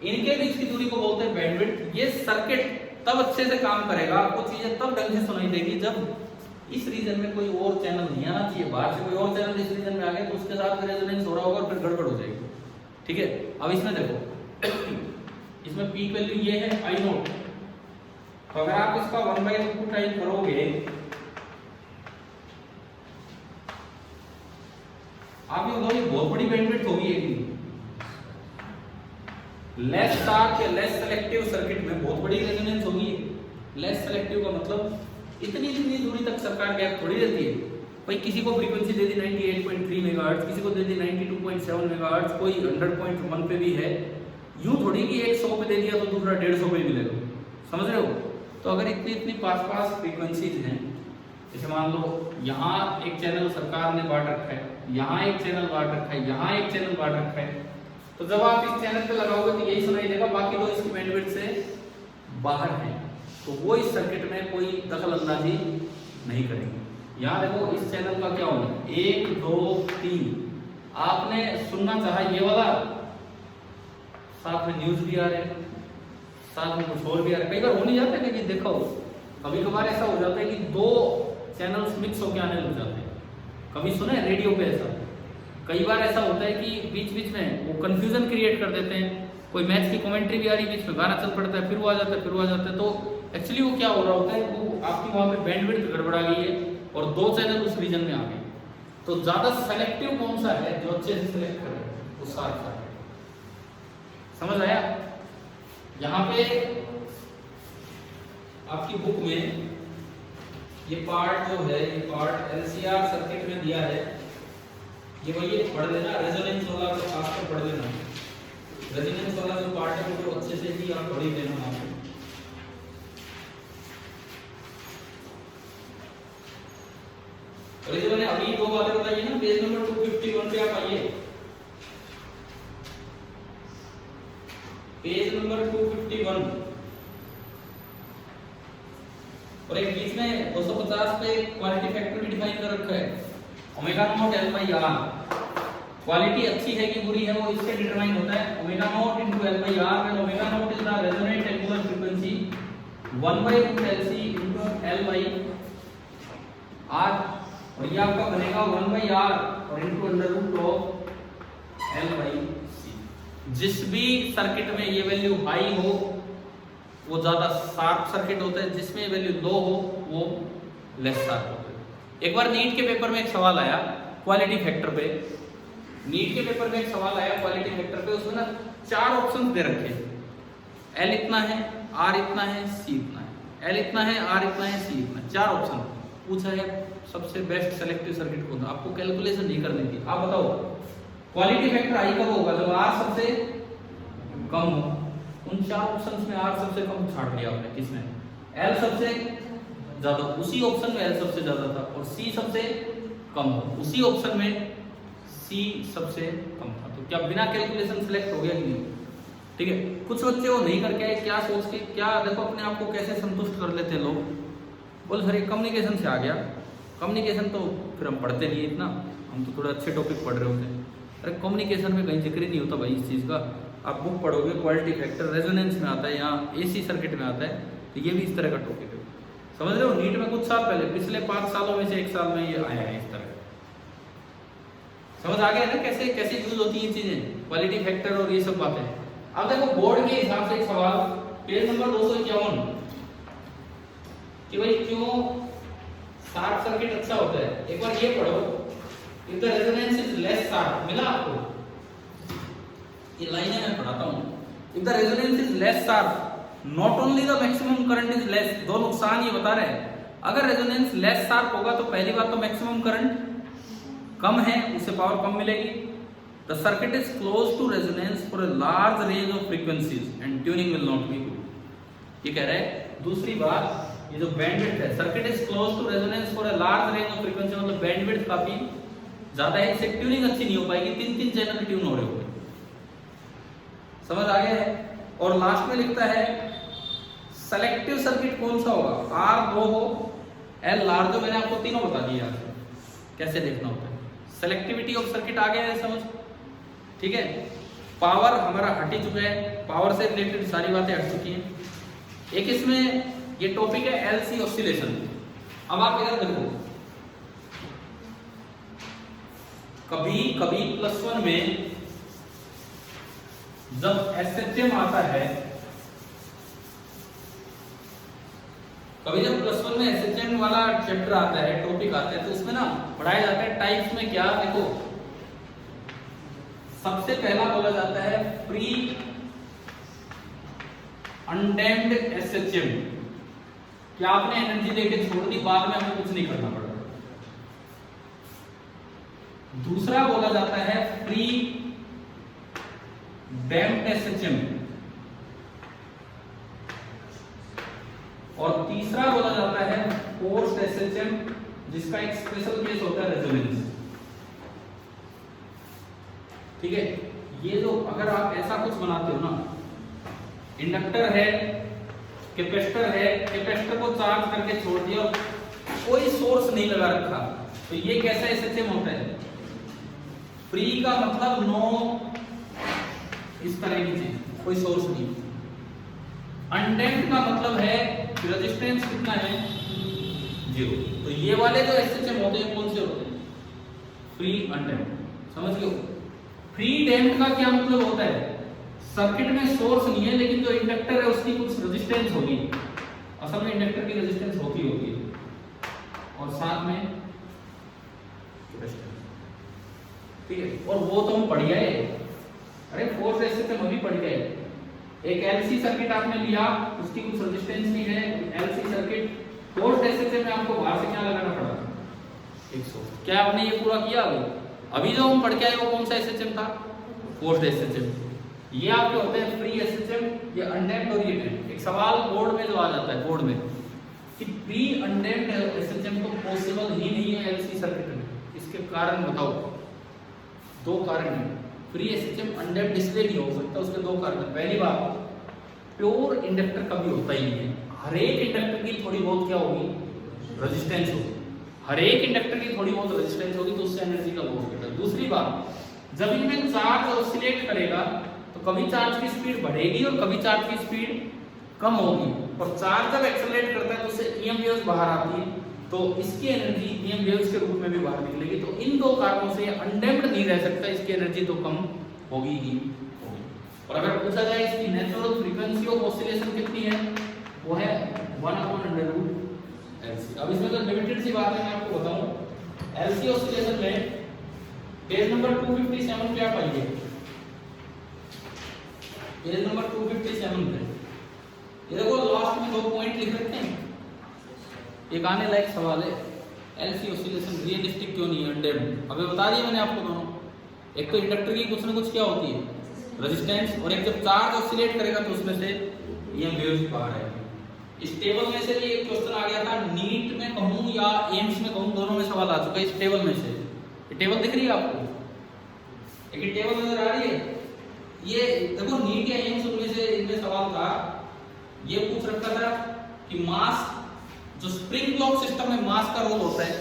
इनके बीच की दूरी को बोलते हैं बैंडविड्थ। ये सर्किट तब अच्छे से काम करेगा, आपको चीजें तब ढंग से सुनाई देगी जब इस रीजन में कोई और चैनल नहीं आना चाहिए। बाहर से कोई और चैनल इस रीजन में आ गया तो उसके साथ रेजोनेंस हो रहा होगा और फिर गड़बड़ हो जाएगी। ठीक है, अब इसमें देखो इसमें पीक वैल्यू ये है I0। तो अगर आप इसका 1/√2 टाइम करोगे आप ये बताओ बहुत बड़ी बैंडविड्थ होगी एक लेस शार्प या लेस सेलेक्टिव सर्किट में बहुत बड़ी रेजोनेंस होगी। लेस सेलेक्टिव का मतलब इतनी दूरी तक सरकार गैप थोड़ी रहती है भाई। किसी को फ्रीक्वेंसी दे दी 98.3 मेगाहर्ट्ज, किसी को दे दी 92.7 मेगाहर्ट्ज, कोई 100.1 पे भी है। यूं थोड़ी कि 100 पे दे दिया तो दूसरा 150 पे मिलेगा, समझ रहे हो। तो अगर इतनी पास फ्रीक्वेंसीज हैं, जैसे मान लो यहाँ एक चैनल सरकार ने बांट रखा है, यहाँ एक चैनल बांट रखा है, यहाँ एक चैनल बांट रखा है, तो जब आप इस चैनल पे लगाओगे तो यही सुनाई देगा, बाकी दो इसकी बैंडविड्थ से बाहर हैं, तो वो इस सर्किट में कोई दखल अंदाजी नहीं करेंगे। यहाँ देखो इस चैनल का क्या होगा 1 2 3, आपने सुनना चाहा ये वाला, साथ में न्यूज भी आ रहे हैं, साथ में कुछ और भी आ रहा है। कई बार हो नहीं जाता है कि देखो कभी कभार ऐसा हो जाता है कि दो चैनल्स मिक्स होकर आने लग जाते हैं। कभी सुना है रेडियो पे ऐसा? कई बार ऐसा होता है कि बीच बीच में वो कंफ्यूजन क्रिएट कर देते हैं, कोई मैच की कमेंट्री भी आ रही है, बीच में गाना चल पड़ता है, फिर वो आ जाता है, फिर वो आ जाता है। तो एक्चुअली वो क्या हो रहा होता है, वो आपकी वहाँ पे बैंडविड्थ गड़बड़ा गई है और दो चैनल उस रीजन में आ गए। तो ज्यादा सेलेक्टिव कौन सा है जो अच्छे से सिलेक्ट करे, वो सार्क है। समझ आया? यहाँ पे आपकी बुक में ये पार्ट जो है, ये पार्ट एलसीआर सर्किट में दिया है, ये वही पढ़ लेना। रेजोनेंस वाला तो खासकर पढ़ लेना। रेजोनेंस वाला जो पार्ट है वो अच्छे से ही आप पढ़ ही लेना। आपको और ये मैंने अभी दो बातें बताई है ना, पेज नंबर 251 पे आप आइए। पेज नंबर 251 और एक बीच में 250 पे क्वालिटी फैक्टर भी डिफाइन कर रखा है, omega naught L by R. Quality अच्छी है कि बुरी है वो इससे डिटरमाइन होता है, omega naught into L by R, when omega naught is the resonant angular frequency 1/√LC into L by R, और ये आपका बनेगा 1/r और into under root of L by C. जिस भी सर्किट में ये वैल्यू हाई हो वो ज्यादा शार्प सर्किट होता है, जिसमें वैल्यू लो हो वो लेस शार्प होता है। एक बार नीट के पेपर में एक सवाल आया क्वालिटी फैक्टर पे, नीट के पेपर में एक सवाल आया क्वालिटी फैक्टर पे, उसमें ना 4 ऑप्शन दे रखे, एल इतना है, आर इतना है, सी इतना है, एल इतना है, आर इतना है, सी इतना है, 4 ऑप्शन पूछा है। सबसे बेस्ट सेलेक्टिव सर्किट कौन सा? आपको कैलकुलेशन नहीं करनी थी। आप बताओ क्वालिटी फैक्टर आई कब होगा? जब आर सबसे कम हो। उन 4 ऑप्शंस में आर सबसे कम छाट लिया आपने, किसमें? एल सबसे ज्यादा, उसी ऑप्शन में एल सबसे ज्यादा था, और सी सबसे कम हो, उसी ऑप्शन में सी सबसे कम था। तो क्या बिना कैलकुलेशन सिलेक्ट हो गया कि नहीं? ठीक है। कुछ बच्चे वो नहीं करके आए, क्या सोच के, क्या देखो अपने आप को कैसे संतुष्ट कर लेते हैं लोग, बोल सर ये कम्युनिकेशन से आ गया। कम्युनिकेशन तो फिर हम पढ़ते नहीं इतना, हम तो थोड़ा अच्छे टॉपिक पढ़ रहे होते हैं। अरे कम्युनिकेशन में कहीं जिक्र ही नहीं होता भाई इस चीज़ का। आप बुक पढ़ोगे क्वालिटी फैक्टर रेजोनेंस में आता है, यहाँ एसी सर्किट में आता है, तो ये भी इस तरह का टॉपिक है। समझ रहे हो? नीट में कुछ साल पहले, पिछले 5 सालों में से 1 साल में ये आया है इस तरह। समझ आ गया ना कैसे कैसे यूज होती है चीजें, क्वालिटी फैक्टर और ये सब बातें। अब देखो बोर्ड के हिसाब से एक सवाल पेज नंबर 251 कि भाई क्यों शार्प सर्किट अच्छा होता है। एक बार ये पढ़ो, if the resonance is less sharp, मिला आपको? ये लाइनें मैं पढ़ाता हूं। If the resonance is less sharp not only the maximum current is less. दो नुकसान ये बता रहे हैं, अगर रेजोनेंस लेस शार्प होगा तो पहली बात तो मैक्सिमम करंट कम है, उससे पावर कम मिलेगी। The circuit is close to resonance for a large range of frequencies and tuning will not be good. ये कह रहे हैं। दूसरी बात, ये जो बैंडविड्थ है, circuit is close to resonance for a large range of frequency, मतलब बैंडविड्थ काफी ज्यादा है, इससे ट्यूनिंग अच्छी नहीं हो पाएगी, 3-3 चैनल ट्यून हो रहे होंगे। समझ आ गया है? और लास्ट में लिखता है सेलेक्टिव सर्किट कौन सा होगा? आर 2 हो, एल लार्ज हो। मैंने आपको तीनों बता दिया कैसे देखना होता है। सेलेक्टिविटी ऑफ सर्किट आ गया है समझ? ठीक है। पावर हमारा हट ही चुका है, पावर से रिलेटेड सारी बातें हट चुकी हैं। एक इसमें ये टॉपिक है एलसी ऑसिलेशन। अब आप इधर देखो, कभी कभी +1 में जब एसएचएम आता है, कभी जब +1 में एसएचएम वाला चैप्टर आता है, टॉपिक आता है, तो उसमें ना पढ़ाया जाता है टाइप्स में। क्या देखो, सबसे पहला बोला जाता है फ्री अनडैम्प्ड एसएचएम, कि आपने एनर्जी देके छोड़ दी, बाद में हमें कुछ नहीं करना पड़ा। दूसरा बोला जाता है फ्री डैम्प्ड एसएचएम, और तीसरा बोला जाता है फोर्स्ड एसएचएम, जिसका एक स्पेशल केस होता है रेजोनेंस। ठीक है। ये जो अगर आप ऐसा कुछ बनाते हो ना, इंडक्टर है, कैपेसिटर है, कैपेसिटर को चार्ज करके छोड़ दिया और कोई सोर्स नहीं लगा रखा, तो ये कैसा एसएचएम होता है? फ्री का मतलब नो, इस तरह की चीज, कोई सोर्स नहीं। अनडैम्प्ड का मतलब है रेजिस्टेंस कितना है, 0। तो ये वाले जो एसएचएम होते हैं कौन से होते हैं, फ्री अनडैम्प्ड। समझ लो, फ्री डैम्प्ड का क्या मतलब होता है, सर्किट में सोर्स नहीं है लेकिन जो इंडक्टर है उसकी कुछ रेजिस्टेंस होगी, असल में इंडक्टर की रेजिस्टेंस होती होगी और साथ में कैपेसिटेंस, ठीक है। और वो तो हम पढ़ गए, अरे फोर्स एसएचएम अभी पढ़ गए। एक एलसी सर्किट आपने लिया, उसकी कुछ रेजिस्टेंस नहीं है, एलसी सर्किट, फोर्स एसएचएम में आपको बाहर से क्या लगाना पड़ा, 100। क्या आपने ये पूरा किया अभी जो हम पढ़ के आए वो कौन सा एसएचएम था, फोर्स एसएचएम। ये आपके होते हैं फ्री एसएचएम, ये अनडैम्प्ड और ये डैम्प्ड। एक सवाल बोर्ड में जो आ जाता है बोर्ड में कि फ्री अनडैम्प्ड एसएचएम तो पॉसिबल ही नहीं है एलसी सर्किट में, इसके कारण बताओ। 2 कारण है, फ्री एसएचएम अनडैम्प्ड इसलिए नहीं हो सकता, उसके 2 कारण है। पहली बात, प्योर इंडक्टर कभी होता ही नहीं है, हर एक इंडक्टर की थोड़ी बहुत क्या होगी, रेजिस्टेंस होगी, हर एक इंडक्टर की थोड़ी बहुत रेजिस्टेंस होगी, तो उससे एनर्जी का लॉस होता है। दूसरी बात, जब इनमें चार्ज ऑसिलेट करेगा तो कभी चार्ज की स्पीड बढ़ेगी और कभी चार्ज की स्पीड कम होगी, और चार्ज जब एक्सेलरेट करता है तो उससे ईएम वेव्स बाहर आती है, तो इसकी एनर्जी ईएम वेव्स के रूप में भी बाहर निकलेगी। तो इन 2 कारणों से अनडैम्प्ड नहीं रह सकता, इसकी एनर्जी तो कम होगी ही होगी। और अगर पूछा जाए इसकी नेचुरल फ्रीक्वेंसी ऑफ ऑसिलेशन कितनी है, वो है 1/√LC। अब इसमें तो लिमिटेड सी बात है, मैं आपको बताऊं। एलसी ऑसिलेशन में पेज नंबर 257 पे आप आइए, पेज नंबर 257 पे ये देखो लास्ट में 2 पॉइंट लिख रखे हैं। एक आने लायक सवाल है, एलसी ऑसिलेशन रियलिस्टिक क्यों नहीं है अनडैम्प्ड। अभी बता दिया मैंने आपको दोनों, एक तो इंडक्टर की कुछ ना कुछ क्या होती है, रेजिस्टेंस, और एक जब चार्ज ऑसिलेट करेगा तो उसमें से ईएम वेव्स बाहर आएगी। इस टेबल में से भी एक क्वेश्चन आ गया था, नीट में कहूं या एम्स में कहूं, दोनों में सवाल आ चुका है इस टेबल में से। ये टेबल दिख रही है आपको, एक टेबल नजर आ रही है, ये देखो नीट या एम्स उनमें से इनमें सवाल था, ये पूछ रखा था कि मास, जो स्प्रिंग ब्लॉक सिस्टम में मास का रोल होता है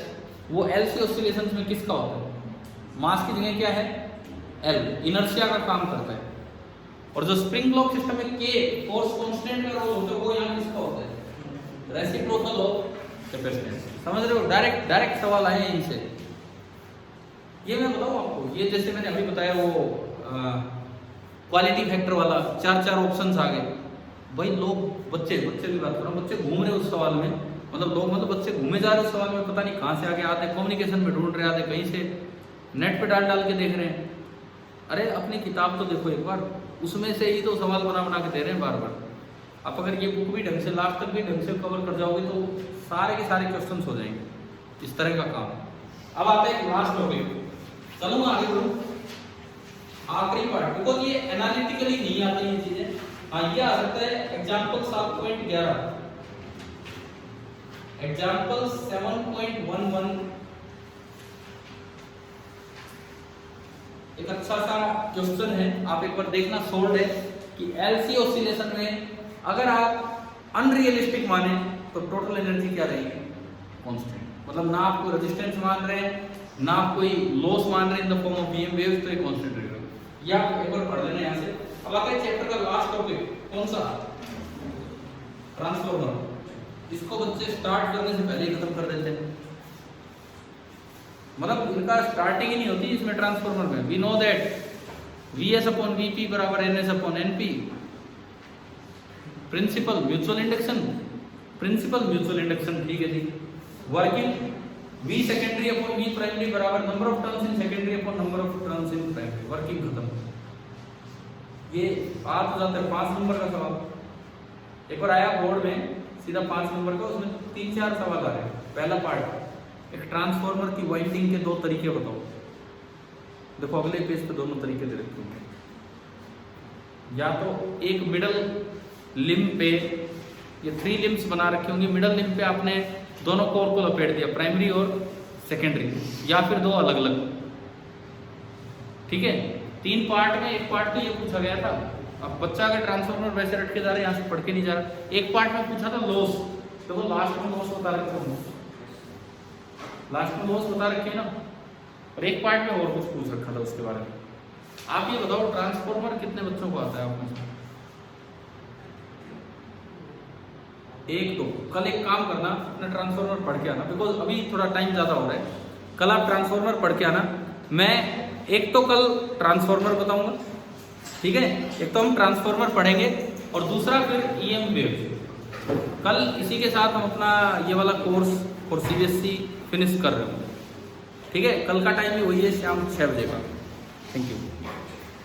वो एलसी ऑसिलेशंस में किसका होता है, मास की जगह क्या है, एल, इनर्शिया का काम करता है। और जो स्प्रिंग ब्लॉक सिस्टम में के, फोर्स कांस्टेंट का रोल होता है, वो यहाँ किसका होता है, रेसिप्रोकल ऑफ कैपेसिटेंस। समझ रहे हो, डायरेक्ट सवाल आए हैं इनसे। ये मैं बताऊं आपको, ये जैसे मैंने अभी बताया वो क्वालिटी फैक्टर वाला 4 ऑप्शंस आ गए भाई। लोग बच्चे की बात कर रहा हूँ, बच्चे घूम रहे उस सवाल में, मतलब बच्चे घूमे जा रहे उस सवाल में, पता नहीं कहाँ से आगे आते, कम्युनिकेशन में ढूंढ रहे, आते कहीं से नेट पे डाल के देख रहे हैं। अरे अपनी किताब तो देखो एक बार, उसमें से ही तो सवाल बना के दे रहे हैं बार बार। आप अगर ये बुक भी ढंग से लास्ट तक भी ढंग से कवर कर जाओगे तो सारे के सारे क्वेश्चन हो जाएंगे, इस तरह का काम। अब आते हैं लास्ट टॉपिक, चलो मैं आगे बढ़ूं, आखिरी पार्ट, बिकॉज ये एनालिटिकली नहीं आती ये चीजें। हाँ, ये आ सकता है एग्जाम्पल 7.11, एग्जाम्पल 7.11 एक अच्छा सा क्वेश्चन है, आप एक बार देखना, सोल्ड है कि एलसी ऑसिलेशन में अगर आप अनरियलिस्टिक माने तो टोटल एनर्जी क्या रहेगी, कांस्टेंट। मतलब ना आप कोई रेजिस्टेंस मान रहे हैं, ना आप कोई लॉस मान रहे हैं in the form of EM waves, तो ये कांस्टेंट रहेगा। या एक बार पढ़ लेना यहाँ से। अब आते हैं चैप्टर का लास्ट टॉपिक, कौन सा, ट्रांसफार्मर। इसको बच्चे स्टार्ट करने से पहले ही खत्म कर देते हैं, मतलब इनका स्टार्टिंग ही नहीं होती इसमें ट्रांसफार्मर में। We know that Vs upon Vp बराबर Ns upon Np। Principle mutual induction, ठीक है जी। Working V secondary upon V primary बराबर number of turns in secondary upon number of turns in primary. Working खत्म। ये आ तो जाता है 5 नंबर का सवाल। एक बार आया बोर्ड में सीधा 5 नंबर का, उसमें 3-4 सवाल आ रहे हैं। पहला पार्ट, एक ट्रांसफार्मर की वाइंडिंग के 2 तरीके बताओ। देखो अगले पेज पे दोनों तरीके दे रखे होंगे, या तो एक मिडल लिम्ब पे, ये 3 लिम्ब्स बना रखे होंगे, मिडल लिम्ब पे आपने दोनों कोर को लपेट दिया, प्राइमरी और सेकेंडरी, या फिर 2 अलग अलग, ठीक है। 3 पार्ट में, एक पार्ट तो ये पूछा गया था। अब बच्चा अगर ट्रांसफार्मर वैसे रट के जा रहा है, यहाँ से पढ़ के नहीं जा रहा। एक पार्ट में पूछा था लॉस, तो वो लास्ट में लॉस बता रखे थे, लास्ट में लॉस बता रखे ना, और एक पार्ट में और कुछ पूछ रखा था उसके बारे में। आप ये बताओ ट्रांसफॉर्मर कितने बच्चों को आता है आप में से? एक। तो कल एक काम करना, अपना ट्रांसफॉर्मर पढ़ के आना, बिकॉज अभी थोड़ा टाइम ज़्यादा हो रहा है। कल आप ट्रांसफॉर्मर पढ़ के आना। मैं एक तो कल ट्रांसफॉर्मर बताऊंगा, ठीक है, एक तो हम ट्रांसफॉर्मर पढ़ेंगे और दूसरा फिर ईएम वेव। कल इसी के साथ हम अपना ये वाला कोर्स और सीबीएसई फिनिश कर रहे हैं, ठीक है। कल का टाइम भी वही है, शाम 6 बजे का। Thank you.